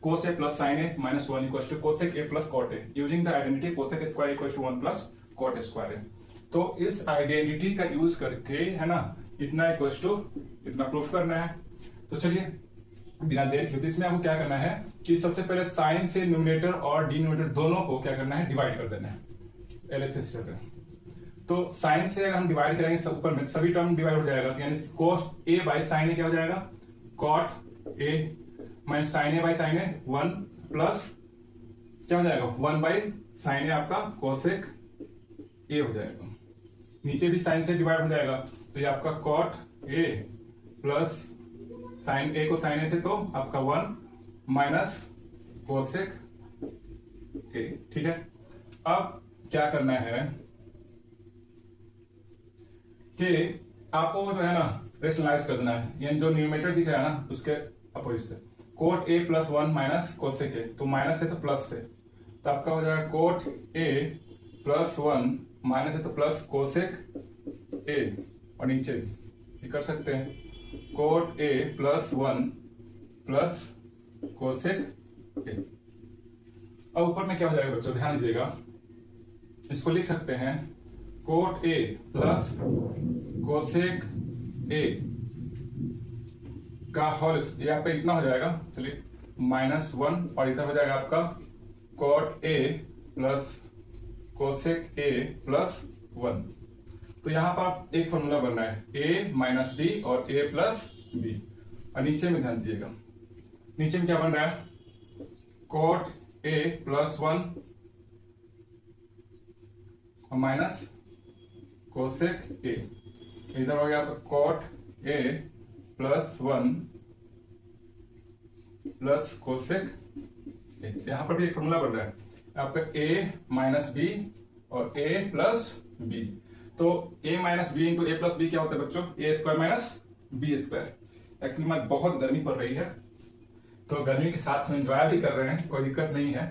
cos A plus sine a minus 1 equal to cosec A plus cot a using the identity cosec square equal to 1 plus cot square ए। तो इस identity का use करके है ना इतना equal to इतना proof करना है। तो चलिए बिना देर के, इसमें आपको क्या करना है कि सबसे पहले साइन से न्यूमरेटर और डिनोमिनेटर दोनों को क्या करना है डिवाइड कर देना है एलएचएस से। तो साइन से अगर हम डिवाइड करेंगे सब ऊपर में सभी टर्म डिवाइड हो जाएगा, तो यानी कोस ए बाई साइन ए क्या हो जाएगा cot A minus sine A by sine A 1 plus क्या हो जाएगा 1 बाई साइन ए आपका कोसेक ए हो जाएगा, नीचे भी साइन से डिवाइड हो जाएगा, तो ये आपका कॉट ए प्लस साइन ए को साइन ए से तो आपका 1 माइनस कोसेक ए। ठीक है, अब क्या करना है कि आपको जो है ना रेशनलाइज कर देना है, यानी जो न्यूमरेटर दिख रहा है ना उसके अपोजिट से cot A plus 1 minus cosec ए, तो माइनस है तो प्लस से, तो आपका हो जाएगा कोट ए प्लस 1 माइनस है तो प्लस कोसेक ए, और नीचे ये कर सकते हैं cot A plus 1 plus cosec ए। अब ऊपर में क्या हो जाएगा बच्चों ध्यान दीजिएगा, इसको लिख सकते हैं कोट ए प्लस कोसेक ए का होल, ये आपका इतना हो जाएगा, चलिए -1, और इधर हो जाएगा आपका कॉट ए प्लस कोसेक ए प्लस 1। तो यहां पर एक फॉर्मूला बन रहा है a माइनस डी और a प्लस बी, और नीचे में ध्यान दीजिएगा, नीचे में क्या बन रहा है, कॉट ए प्लस 1 और माइनस कोसेक ए, इधर हो गया आपका cot A plus 1 plus cosec A. यहां पर भी एक फॉर्मूला बन रहा है आपका a माइनस बी और a प्लस बी। तो a minus b into a plus b क्या होता है बच्चों, a square minus b square. Actually में बहुत गर्मी पड़ रही है, तो गर्मी के साथ हम एंजॉय भी कर रहे हैं, कोई दिक्कत नहीं है।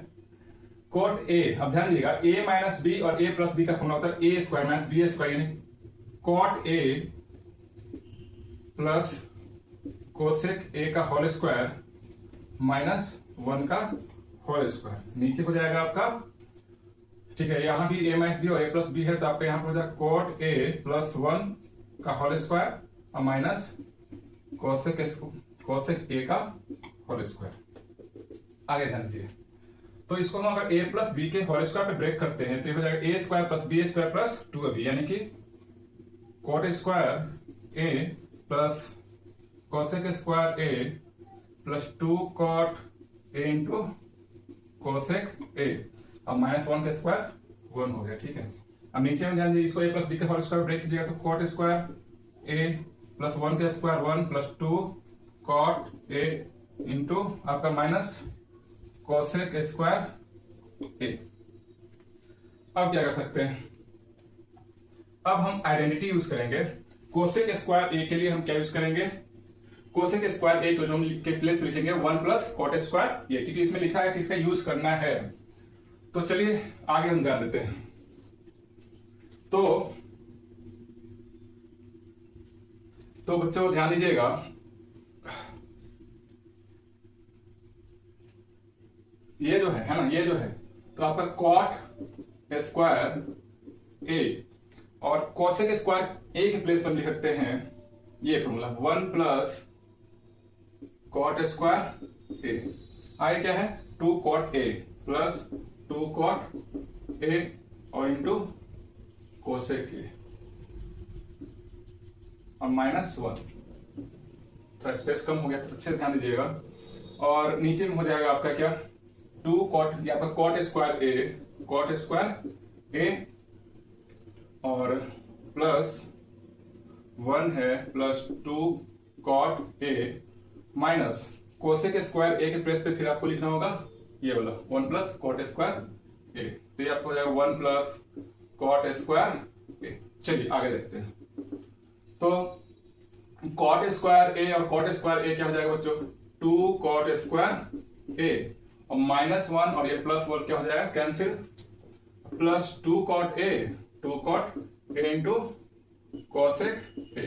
कोट ए, अब ध्यान दीजिएगा, a माइनस बी और a प्लस बी का फॉर्मूला होता है a square minus b square, यानी कॉट ए प्लस कोसेक ए का होल स्क्वायर माइनस 1 का होल स्क्वायर। नीचे हो जाएगा आपका, ठीक है, यहां भी a माइनस बी और a प्लस बी है, तो आपका यहां पर हो जाएगा कॉट ए प्लस 1 का होल स्क्वायर और माइनस कोसेक ए का होल स्क्वायर। आगे ध्यान दीजिए, तो इसको हम अगर a प्लस बी के होल स्क्वायर पे ब्रेक करते हैं तो ये हो जाएगा a square plus B square plus 2ab, यानी कि cot square a plus cosec square a plus 2 cot a into cosec a, अब -1 का स्क्वायर 1 हो गया, ठीक है। अब नीचे में ध्यान दीजिए, इसको a प्लस बी के होल स्क्वायर ब्रेक कीजिएगा तो कॉट स्क्वायर a प्लस 1 का square 1 plus 2 cot a into आपका माइनस कोसेक स्क्वायर ए। अब क्या कर सकते हैं, अब हम आइडेंटिटी यूज करेंगे। कोसेक स्क्वायर ए के लिए हम क्या यूज करेंगे, कोसेक स्क्वायर ए को जो हम के प्लेस लिखेंगे 1 प्लस कॉट स्क्वायर ए, क्योंकि इसमें लिखा है कि इसका यूज करना है। तो चलिए आगे हम जान लेते हैं। तो बच्चों ध्यान दीजिएगा, ये जो है ना, ये जो है, तो आपका कॉट स्क्वायर ए और कोसेक स्क्वायर ए के प्लेस पर लिख सकते हैं ये फॉर्मूला 1 प्लस कॉट स्क्वायर ए। आगे क्या है, 2 cot A plus 2 cot A और इंटू कोसेक ए और -1। थोड़ा स्पेस कम हो गया तो अच्छे से ध्यान दीजिएगा। और नीचे में हो जाएगा आपका क्या, 2 कॉट, या आपका कॉट स्क्वायर ए और प्लस 1 है प्लस 2 कॉट ए माइनस कोसेक स्क्वायर ए के प्लेस पे फिर आपको लिखना होगा ये वाला 1 प्लस कॉट स्क्वायर ए। तो ये आपको हो जाएगा 1 प्लस कॉट स्क्वायर ए। चलिए आगे देखते हैं। तो कॉट स्क्वायर ए और कॉट स्क्वायर ए क्या हो जाएगा बच्चों, 2 कॉट स्क्वायर ए और -1 और ये +1 क्या हो जाएगा, cancel, plus 2 cot a into cosec a.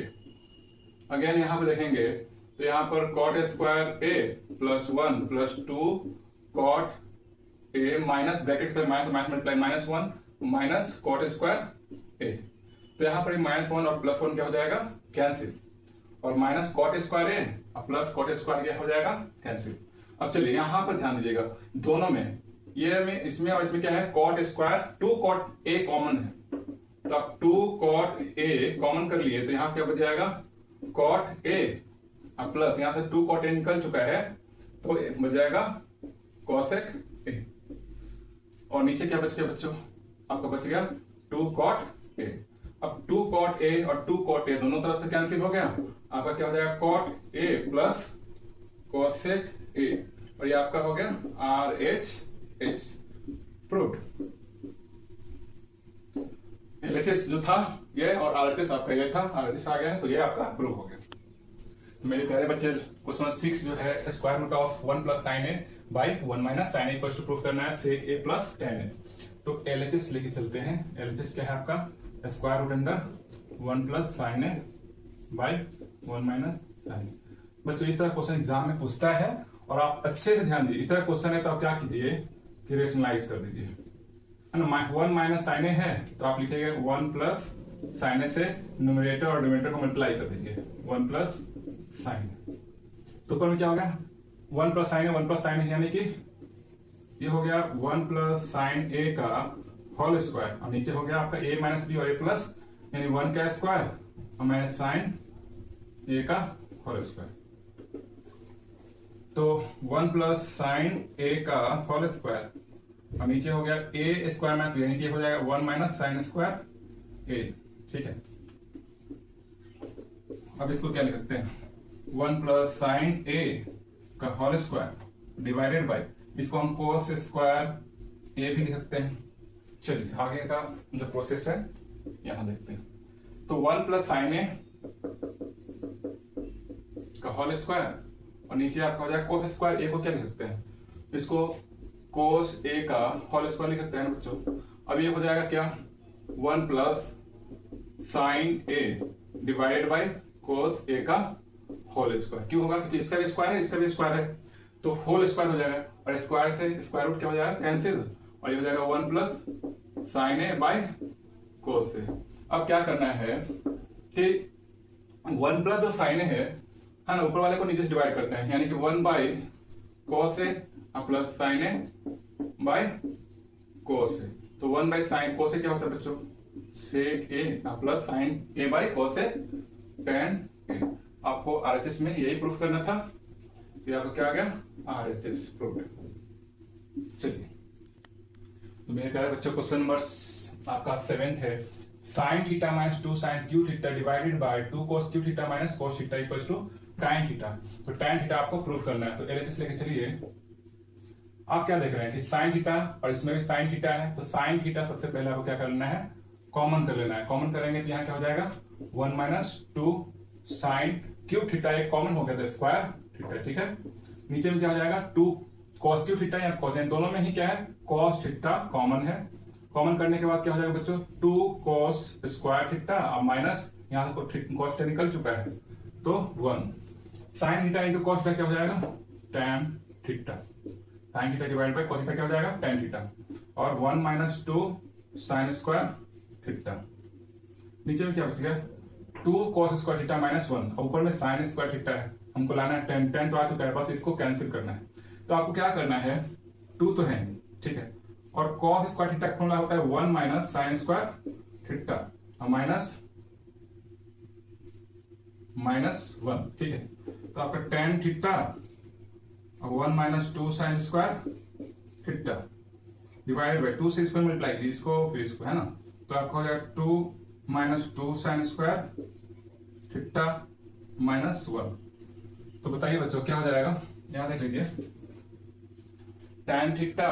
Again यहां पर देखेंगे तो यहां पर कॉट स्क्वायर ए प्लस 1 प्लस 2 कॉट ए माइनस ब्रैकेट पे minus multiply -1 minus cot square ए। तो यहां पर -1 और +1 क्या हो जाएगा, कैंसिल, और माइनस कॉट स्क्वायर ए और प्लस कॉट स्क्वायर क्या हो जाएगा, कैंसिल। अब चलिए यहां पर ध्यान दीजिएगा, दोनों में ये में इसमें और इसमें क्या है, cot square 2 cot A common है, तो आप 2 कॉट ए कॉमन कर लिए तो यहां क्या बच जाएगा, कॉट ए अब प्लस यहां से 2 कॉट ए निकल चुका है तो बच जाएगा कोसेक ए। और नीचे क्या बच गया बच्चों, आपका बच गया 2 कॉट ए। अब 2 कॉट ए और 2 कॉट ए दोनों तरफ से कैंसिल हो गया, आपका क्या हो जाएगा, cot A plus cosec A, और ये आपका हो गया RHS प्रूव्ड। LHS जो था ये और RHS आपका ये था, RHS आ गया तो ये आपका प्रूव हो गया। तो मेरे प्यारे बच्चे क्वेश्चन 6 जो है square root of 1 plus sine A by 1 minus sine A equal to prove करना है सेक ए प्लस tan ए। तो LHS लेके चलते हैं। LHS क्या है आपका, square root under 1 plus sine A by 1 minus sine a. बच्चों इस तरह क्वेश्चन एग्जाम में पूछता है और आप अच्छे से ध्यान दीजिए। इस तरह क्वेश्चन है तो आप क्या कीजिए कि रेशनलाइज कर दीजिए। है ना। 1 माइनस साइन ए है तो आप लिखेंगे 1 प्लस साइन ए से न्यूमरेटर और डिनोमिनेटर को मल्टीप्लाई कर दीजिए 1 प्लस साइन। तो ऊपर में क्या होगा 1 plus sine A 1 plus sine ए यानी कि ये हो गया 1 प्लस साइन ए का होल स्क्वायर और नीचे हो गया आपका ए माइनस बी और ए प्लस यानी 1 का स्क्वायर और माइनस साइन ए का होल स्क्वायर। तो 1 प्लस साइन ए का होल स्क्वायर और नीचे हो गया ए स्क्वायर माइनस यानी कि हो जाएगा 1 माइनस साइन स्क्वायर ए। ठीक है, अब इसको क्या लिख सकते हैं 1 प्लस साइन ए का होल स्क्वायर डिवाइडेड बाय इसको हम कोस स्क्वायर ए भी लिख सकते हैं। चलिए आगे का जो प्रोसेस है यहां देखते हैं। तो 1 प्लस साइन ए का होल स्क्वायर और नीचे आपका हो जाएगा कोस स्क्वायर ए को क्या लिख सकते हैं इसको कोस ए का होल स्क्वायर लिख सकते हैं बच्चों। अब ये हो जाएगा क्या 1 plus sine a divided by cos a का होल स्क्वायर। क्यों होगा क्योंकि इसका भी स्क्वायर है इसका भी स्क्वायर है तो होल स्क्वायर हो जाएगा और स्क्वायर से स्क्वायर रूट क्या हो जाएगा कैंसिल और ये हो जाएगा 1 plus sine a by cos a. अब क्या करना है कि 1 प्लस जो साइन ए है ना ऊपर वाले को नीचे से डिवाइड करते हैं यानी कि 1 by cos A plus sine a by cos a. तो 1 बाय साइन कोस ए क्या होता है बच्चों sec a plus sine a by cos a tan a. आपको आरएचएस में यही प्रूफ करना था कि आपको क्या आ गया आरएचएस प्रूफ। चलिए तो मेरे प्यारे बच्चों क्वेश्चन नंबर आपका 7th है sine theta minus 2 sine cube theta divided by 2 cos cube theta minus cos theta equals to tan theta. तो tan थीटा आपको प्रूफ करना है। तो एलएचएस लेके चलिए। आप क्या देख रहे हैं कि साइन थीटा और इसमें भी साइन थीटा है तो साइन थीटा सबसे पहले आपको क्या करना है कॉमन कर लेना है। कॉमन करेंगे तो यहाँ क्या हो जाएगा 1 माइनस 2 साइन क्यूब थीटा एक कॉमन हो गया था स्क्वायर थीटा। ठीक है, नीचे में क्या हो जाएगा 2 कॉस क्यूब थीटा या कॉस दोनों में ही क्या है कॉस थीटा कॉमन है। कॉमन करने के बाद क्या हो जाएगा बच्चों 2 कॉस स्क्वायर थीटा और माइनस यहाँ से कॉस थीटा निकल चुका है तो 1 sign theta into cos theta क्या हो जाएगा tan theta. Sine theta divide by cos theta क्या हो जाएगा tan थीटा और 1 माइनस 2 साइन स्क्वायर थीटा। नीचे में क्या बच गया 2 cos स्क्वायर थीटा माइनस 1 और ऊपर में साइन स्क्वायर थीटा है हमको लाना है tan तो आ चुका है बस इसको कैंसिल करना है। तो आपको क्या करना है 2 तो है ठीक है और cos स्क्वायर थीटा का फॉर्मूला होता है 1 माइनस साइन स्क्वायर थीटा और माइनस 1। ठीक है, तो आपका tan थीटा और 1 minus 2 sign square theta divided by 2 से स्क्वायर मल्टीप्लाई इसको फिर इसको है ना तो आपको हो जाएगा 2 minus 2 sign square theta minus 1। तो बताइए बच्चों क्या हो जाएगा यहां देख लीजिए tan थीटा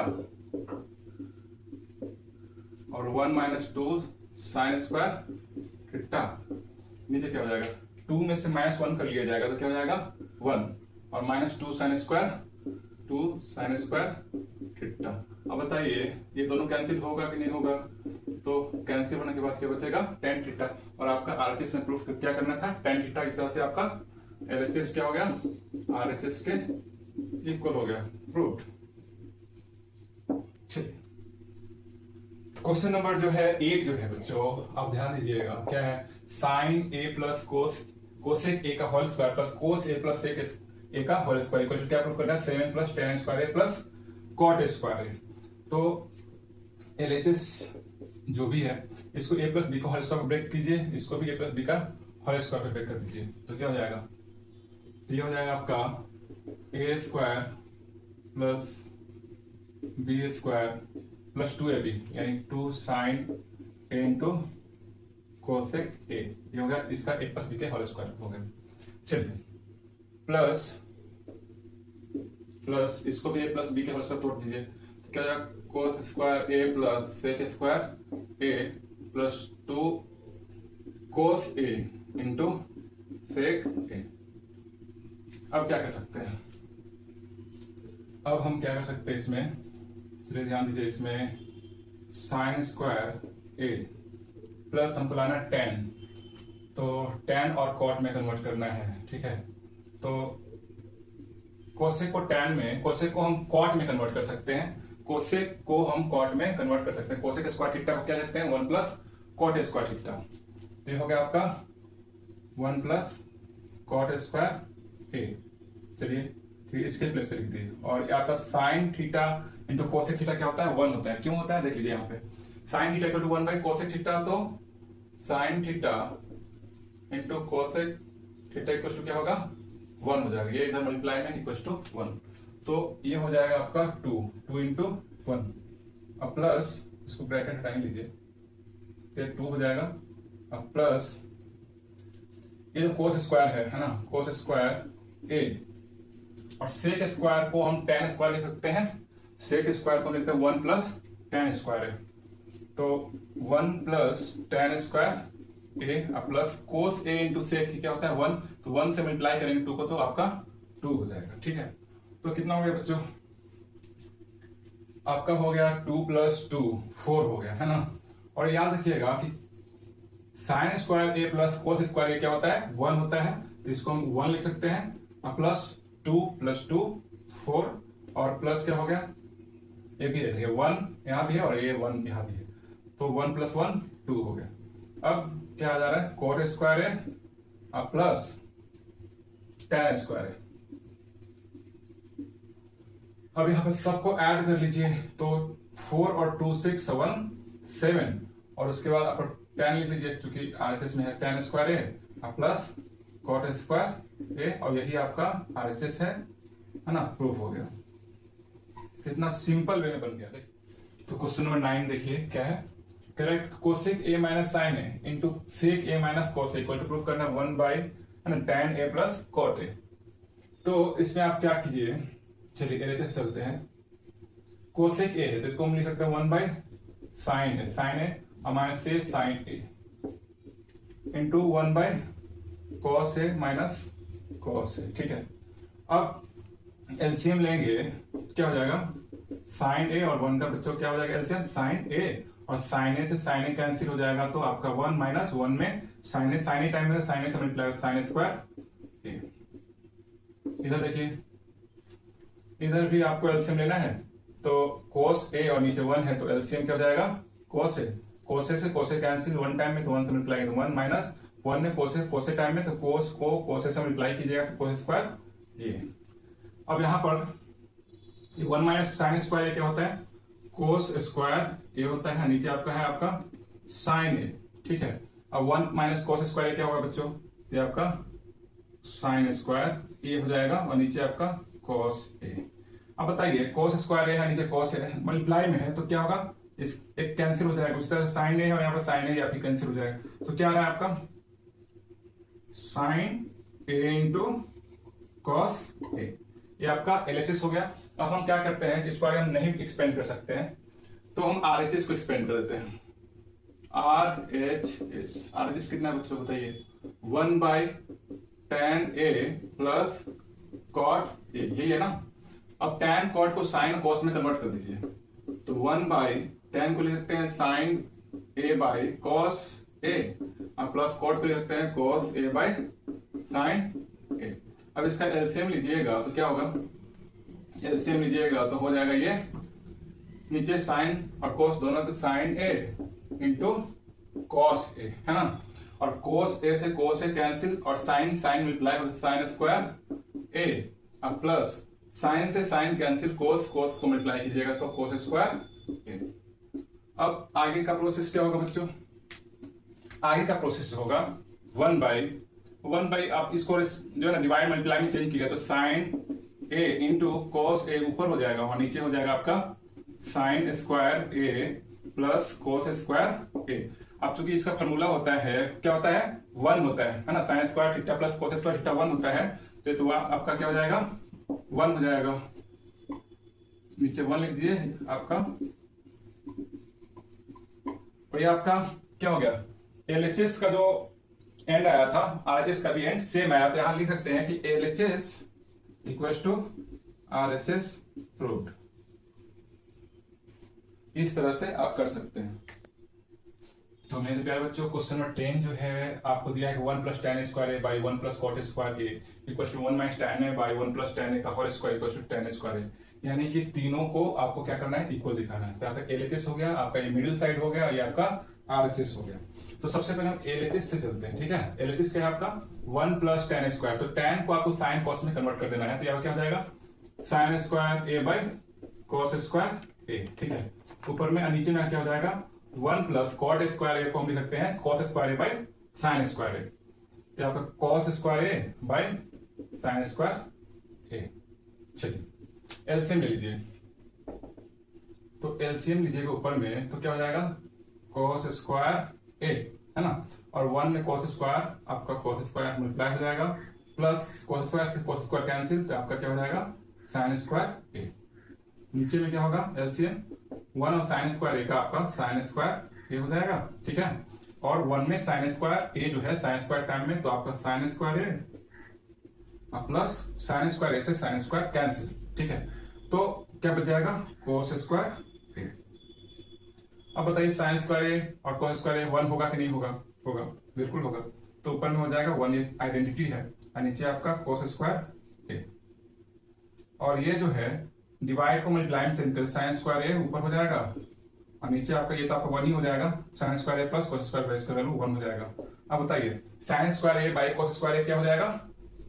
और 1 माइनस 2 साइन स्क्वायर थीटा नीचे क्या हो जाएगा 2 में से माइनस 1 कर लिया जाएगा तो क्या हो जाएगा 1 और माइनस 2 साइन स्क्वायर थीटा। अब बताइए ये दोनों कैंसिल होगा कि नहीं होगा तो कैंसिल होने के बाद क्या बचेगा tan थीटा और आपका आरएचएस में प्रूफ क्या करना था tan थीटा। इस तरह से आपका एलएचएस क्या हो गया आरएचएस के इक्वल हो गया प्रूफ। चलिए क्वेश्चन नंबर जो है 8 जो है बच्चों आप ध्यान दीजिएगा क्या है साइन ए प्लस कोसेक ए का whole square plus cos A plus sec A का होल स्क्वायर इक्वल टू क्या प्रूफ करना है 7 प्लस tan स्क्वायर ए प्लस कॉट स्क्वायर ए। तो एलएचएस जो भी है इसको ए प्लस बी का होल स्क्वायर पे ब्रेक कीजिए इसको भी ए प्लस बी का होल स्क्वायर पे ब्रेक कर दीजिए तो क्या हो जाएगा तो ये हो जाएगा आपका a square plus B square plus 2ab यानी 2 sine A into cosec a ये हो गया इसका ए प्लस बी के होल स्क्वायर हो गया। चलिए प्लस इसको भी ए प्लस बी के होल स्क्वायर तोड़ दीजिए तो क्या हो जाएगा cos square A plus sec square A plus 2 cos a into sec a. अब क्या कर सकते हैं अब हम क्या कर सकते हैं इसमें चलिए ध्यान दीजिए इसमें साइन स्क्वायर ए प्लस हमको लाना tan तो tan और cot में कन्वर्ट करना है। ठीक है, तो कोसेक को tan में कोसेक को हम cot में कन्वर्ट कर सकते हैं कोसेक को हम कॉट में कन्वर्ट कर सकते हैं। कोसेक स्क्वायर थीटा को क्या लिखते हैं 1 प्लस कॉट स्क्वायर थीटा। तो ये हो गया आपका 1 प्लस कॉट स्क्वायर ए। चलिए ठीक है, इसके प्लेस पे लिख दिए। और ये आपका sine theta into cosec theta क्या होता है 1 होता है। क्यों होता है देख लीजिए यहाँ पे, sine theta equal to 1 by cosec theta, तो sine theta into cosec theta equal to क्या होगा 1 हो जाएगा। ये इधर मल्टीप्लाई में इक्वल टू 1, तो ये हो जाएगा आपका 2 इंटू 1 अब प्लस, इसको ब्रैकेट हटा ही लीजिए, तो 2 हो जाएगा। अब प्लस ये जो कोस स्क्वायर है ना, कोस स्क्वायर ए, और सेक स्क्वायर को हम tan स्क्वायर लिख सकते हैं। सेक स्क्वायर को लिखते हैं 1 प्लस tan स्क्वायर है, तो 1 plus tan square A plus cos a into सेक क्या होता है 1, तो 1 से मल्टीप्लाई करेंगे 2 को तो आपका 2 हो जाएगा। ठीक है, तो कितना हो गया बच्चों, आपका हो गया 2 प्लस 2 4 हो गया है ना। और याद रखिएगा कि sign square A plus cos square a क्या होता है 1 होता है, तो इसको हम 1 लिख सकते हैं। प्लस 2 प्लस 2 4, और प्लस क्या हो गया ये भी है 1 यहां भी है और ये 1 यहां भी है, तो 1 प्लस 1 2 हो गया। अब क्या आ जा रहा है कोट स्क्वायर है प्लस tan स्क्वायर है। अब यहाँ पे सबको ऐड कर लीजिए, तो 4 और 2 6 1 7, और उसके बाद आप tan लिख लीजिए क्योंकि RHS में है tan स्क्वायर है प्लस कॉट स्क्वायर ए, और यही आपका RHS है ना, प्रूफ हो गया। कितना सिंपल वे में बन गया। तो क्वेश्चन नंबर 9 देखिए क्या है, कह रहा है cosec A minus sine A into sec A minus cos A equal to proof करना 1 by tan A plus cot A. तो इसमें आप क्या कीजिए, चलिए एलएचएस चलते हैं। कोसेक ए है तो इसको हम लिख सकते हैं 1 बाई साइन ए माइनस से sine A into 1 by cos a minus cos a. ठीक है, अब एलसीएम लेंगे क्या हो जाएगा, साइन ए और 1 का बच्चों क्या हो जाएगा एलसीएम, साइन ए और साइन ए से साइन ए कैंसिल हो जाएगा, तो आपका 1 माइनस 1 में साइन ए टाइम में साइन ए से मल्टीप्लाई साइन स्क्वायर ए। इधर देखिए, इधर भी आपको एलसीएम लेना है, तो कोस ए और नीचे 1 है तो एलसीएम क्या हो जाएगा कोस ए। कोस ए से कोस ए कैंसिल 1 टाइम में, तो 1 से मल्टीप्लाई 1 माइनस 1 में कोस ए टाइम में, तो कोस को कोस ए से मल्टीप्लाई कीजिएगा तो कोस स्क्वायर ए। अब यहां पर 1 माइनस साइन स्क्वायर ए क्या होता है कोस स्क्वायर ए होता है, नीचे आपका है आपका साइन ए। ठीक है, अब 1 माइनस कोस स्क्वायर ए क्या होगा बच्चों, ये आपका साइन स्क्वायर ए हो जाएगा, और नीचे आपका कॉस ए। अब बताइए कोस स्क्वायर ए है नीचे कॉस ए मल्टीप्लाई में है, तो क्या होगा इस एक कैंसिल हो जाएगा, उस तरह साइन ए और यहाँ पर साइन ए या फिर कैंसिल हो जाएगा, तो क्या आ रहा है आपका sign A into cos A. ये आपका एलएचएस हो गया। अब हम क्या करते हैं, इसको अगर हम नहीं एक्सपेंड कर सकते हैं तो हम आरएचएस को एक्सपेंड कर देते हैं। आरएचएस कितना बच्चों बताइए 1 by tan A plus cot A, यही है ना। अब tan कॉट को साइन और कॉस में कन्वर्ट कर दीजिए, तो 1 बाई tan को लिख सकते हैं साइन ए बाई कॉस ए, और प्लस कॉट को लिख सकते हैं कॉस ए बाई साइन ए। अब इसका एलसीएम लीजिएगा तो क्या होगा, एलसीएम लीजिएगा तो हो जाएगा ये नीचे साइन और कॉस दोनों, तो sign A into cos A है ना, और कोस ए से कोस ए कैंसिल, और साइन मल्टीप्लाई होता है साइन स्क्वायर ए, अब प्लस साइन से साइन कैंसिल, कोस को मल्टीप्लाई कीजिएगा तो कोस स्क्वायर ए। अब आगे का प्रोसेस क्या होगा बच्चों, आगे का प्रोसेस होगा 1 बाई आप इसको जो है ना डिवाइड मल्टीप्लाई में चेंज किया तो साइन ए इंटू कोस ए ऊपर हो जाएगा और नीचे हो जाएगा आपका साइन स्क्वायर ए प्लस कोस स्क्वायर ए। अब चूंकि इसका फॉर्मूला होता है क्या होता है 1 होता है ना, sign square theta plus cos square theta 1 होता है, तो आपका क्या हो जाएगा 1 हो जाएगा, नीचे 1 लिख दीजिए आपका। और ये आपका क्या हो गया, एलएचएस का जो एंड आया था आरएचएस का भी एंड सेम आया, तो यहां लिख सकते हैं कि LHS equals to RHS proved. इस तरह से आप कर सकते हैं। तो मेरे प्यारे बच्चों क्वेश्चन नंबर 10 जो है आपको दिया है कि 1 plus tan square a by 1 plus cot square a equal to 1 minus tan A by 1 plus tan a का whole square equal to tan square a. यानी कि तीनों को आपको क्या करना है, इक्वल दिखाना है। तो आपका एलएचएस हो गया, आपका ये मिडिल साइड हो गया, ये आपका आरएचएस हो गया। तो सबसे पहले हम एलएचएस से चलते हैं, ठीक है। एलएचएस क्या है आपका 1 प्लस टेन स्क्वायर, तो टेन को आपको साइन कॉस में कन्वर्ट कर देना है। तो यहाँ क्या हो जाएगा sine square a by cos square a, ठीक है। ऊपर में नीचे में क्या हो जाएगा 1 प्लस कॉट स्क्वायर ए को हम लिख सकते हैं cos square a by sine square ए। तो आपका cos square a by sine square a. चलिए एलसीएम ले लीजिए, तो एलसीएम लीजिएगा ऊपर में, तो क्या हो जाएगा कॉस स्क्वायर ए, है ना, और 1 में कॉस स्क्वायर आपका कॉस स्क्वायर मल्टीप्लाई हो जाएगा, प्लस कॉस स्क्वायर से कॉस स्क्वायर कैंसिल, तो आपका क्या हो जाएगा साइन स्क्वायर ए। नीचे में क्या होगा एलसीएम 1 और साइन स्क्वायर ए का आपका साइन स्क्वायर ए हो जाएगा, ठीक है। और 1 में साइन स्क्वायर ए जो है साइन स्क्वायर टाइम में, तो आपका साइन स्क्वायर ए प्लस साइन स्क्वायर ए से साइन स्क्वायर कैंसिल, ठीक है। तो क्या बच जाएगा कोस स्क्वायर ए। अब बताइए साइन स्क्वायर ए और कोस स्क्वायर ए 1 होगा कि नहीं होगा? होगा, बिल्कुल होगा। तो ऊपर में हो जाएगा 1, ये आइडेंटिटी है, और नीचे आपका कोस स्क्वायर ए। और ये जो है डिवाइड को मल्टीप्लाई में चेंज कर साइन स्क्वायर ए ऊपर हो जाएगा, और नीचे आपका ये तो आपका 1 ही हो जाएगा, sine square A plus cos square a का वैल्यू 1 हो जाएगा। अब बताइए sine square a by cos square a क्या हो जाएगा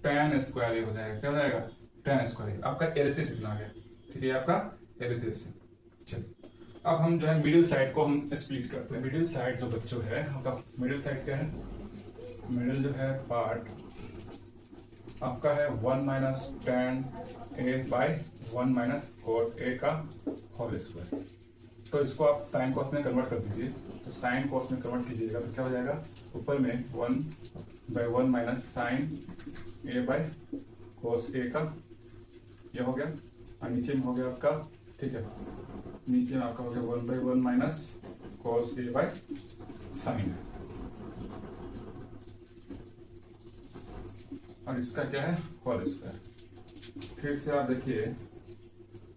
टेन स्क्वायर ए हो जाएगा। क्या हो जाएगा टेन स्क्वायर ए। आपका एलएचएस इतना आ गया, ठीक है, आपका एलएचएस। चलिए अब हम जो है मिडिल साइड को हम स्प्लिट करते हैं। मिडिल साइड जो बच्चों है आपका मिडिल साइड क्या है, मिडिल जो है पार्ट आपका है 1 minus tan A by 1 minus cot A का होल स्क्वायर। तो इसको आप साइन कॉस में कन्वर्ट कर दीजिए, तो साइन कॉस में कन्वर्ट कीजिएगा तो क्या हो जाएगा ऊपर में 1 by 1 minus sine A by cos a का ये हो गया, और नीचे में हो गया आपका, ठीक है, नीचे में आपका हो गया 1 by 1 minus cos A by sign, और इसका क्या है होल स्क्वायर। फिर से आप देखिए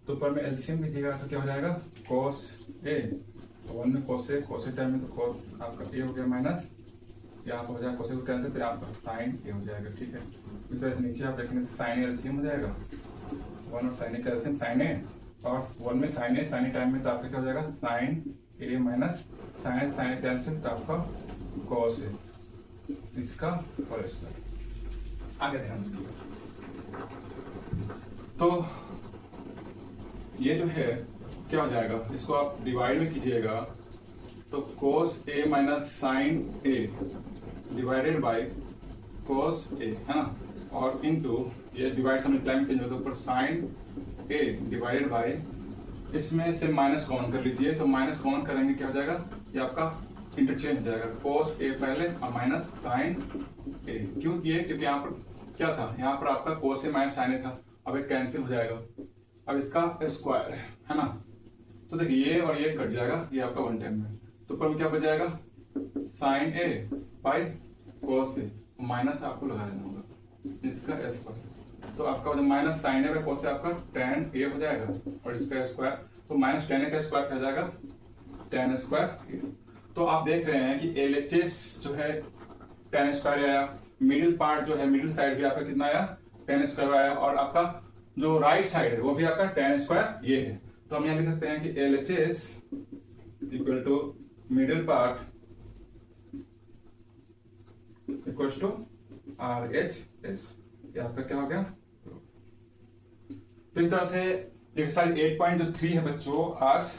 तो ऊपर में एलसीएम लीजिएगा तो क्या हो जाएगा cos a, 1 में cos a टाइम में तो cos आपका a हो गया माइनस यहाँ पर हो जाएगा cos a को कैंसिल, फिर आपका sin a हो जाएगा, ठीक है। इस तरह से नीचे आप देखेंगे sin a एलसीएम हो जाएगा 1 और sin a का एलसीएम sin a, और 1 में sin a टाइम में तो आपका क्या हो जाएगा sin a minus sin a cancel, तो आपका cos a इसका होल स्क्वायर। आगे ध्यान दीजिए, तो ये जो है क्या हो जाएगा, इसको आप डिवाइड में कीजिएगा तो cos a minus sine a divided by cos a, है ना, और इनटू ये डिवाइड से मल्टीप्लाई में चेंज होता है ऊपर साइन a डिवाइडेड बाय, इसमें से माइनस कॉमन कर लीजिए, तो माइनस कॉमन करेंगे क्या हो जाएगा ये आपका इंटरचेंज हो जाएगा cos a पहले और माइनस साइन a। क्यों किए, क्योंकि यहाँ पर क्या था, यहाँ पर आपका cos a minus sine a था, अब एक कैंसिल हो जाएगा, अब इसका स्क्वायर है ना, तो देखिए ये और ये कट जाएगा, ये आपका 1 टाइम में, तो ऊपर में क्या बच जाएगा sine A by cos a, minus आपको लगा देना होगा इसका स्क्वायर, तो आपका minus sine A by cos a आपका टेन ए हो जाएगा, और इसका स्क्वायर तो माइनस टेन ए का स्क्वायर क्या जाएगा टेन स्क्वायर ए। तो आप देख रहे हैं कि एलएचएस जो है टेन स्क्वायर आया, मिडिल पार्ट जो है मिडिल साइड भी आपका कितना आया टेन स्क्वायर आया, और आपका जो राइट साइड है वो भी आपका टेन स्क्वायर ये है। तो हम यहाँ लिख सकते हैं कि LHS equal to middle part equal to RHS। ये आपका क्या हो गया, तो इस तरह से एक्सरसाइज 8.3 है बच्चों आज,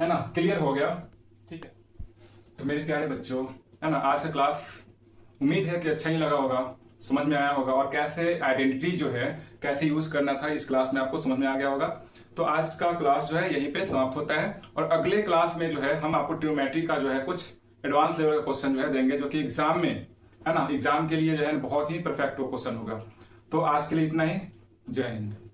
है ना, क्लियर हो गया, ठीक है। तो मेरे प्यारे बच्चों, है ना, आज का क्लास उम्मीद है कि अच्छा ही लगा होगा, समझ में आया होगा, और कैसे आइडेंटिटी जो है कैसे यूज करना था इस क्लास में आपको समझ में आ गया होगा। तो आज का क्लास जो है यहीं पे समाप्त होता है, और अगले क्लास में जो है हम आपको ट्रिग्नोमेट्री का जो है कुछ एडवांस लेवल का क्वेश्चन जो है देंगे, जो कि एग्जाम में, है ना, एग्जाम के लिए जो है बहुत ही परफेक्ट क्वेश्चन होगा। तो आज के लिए इतना ही, जय हिंद।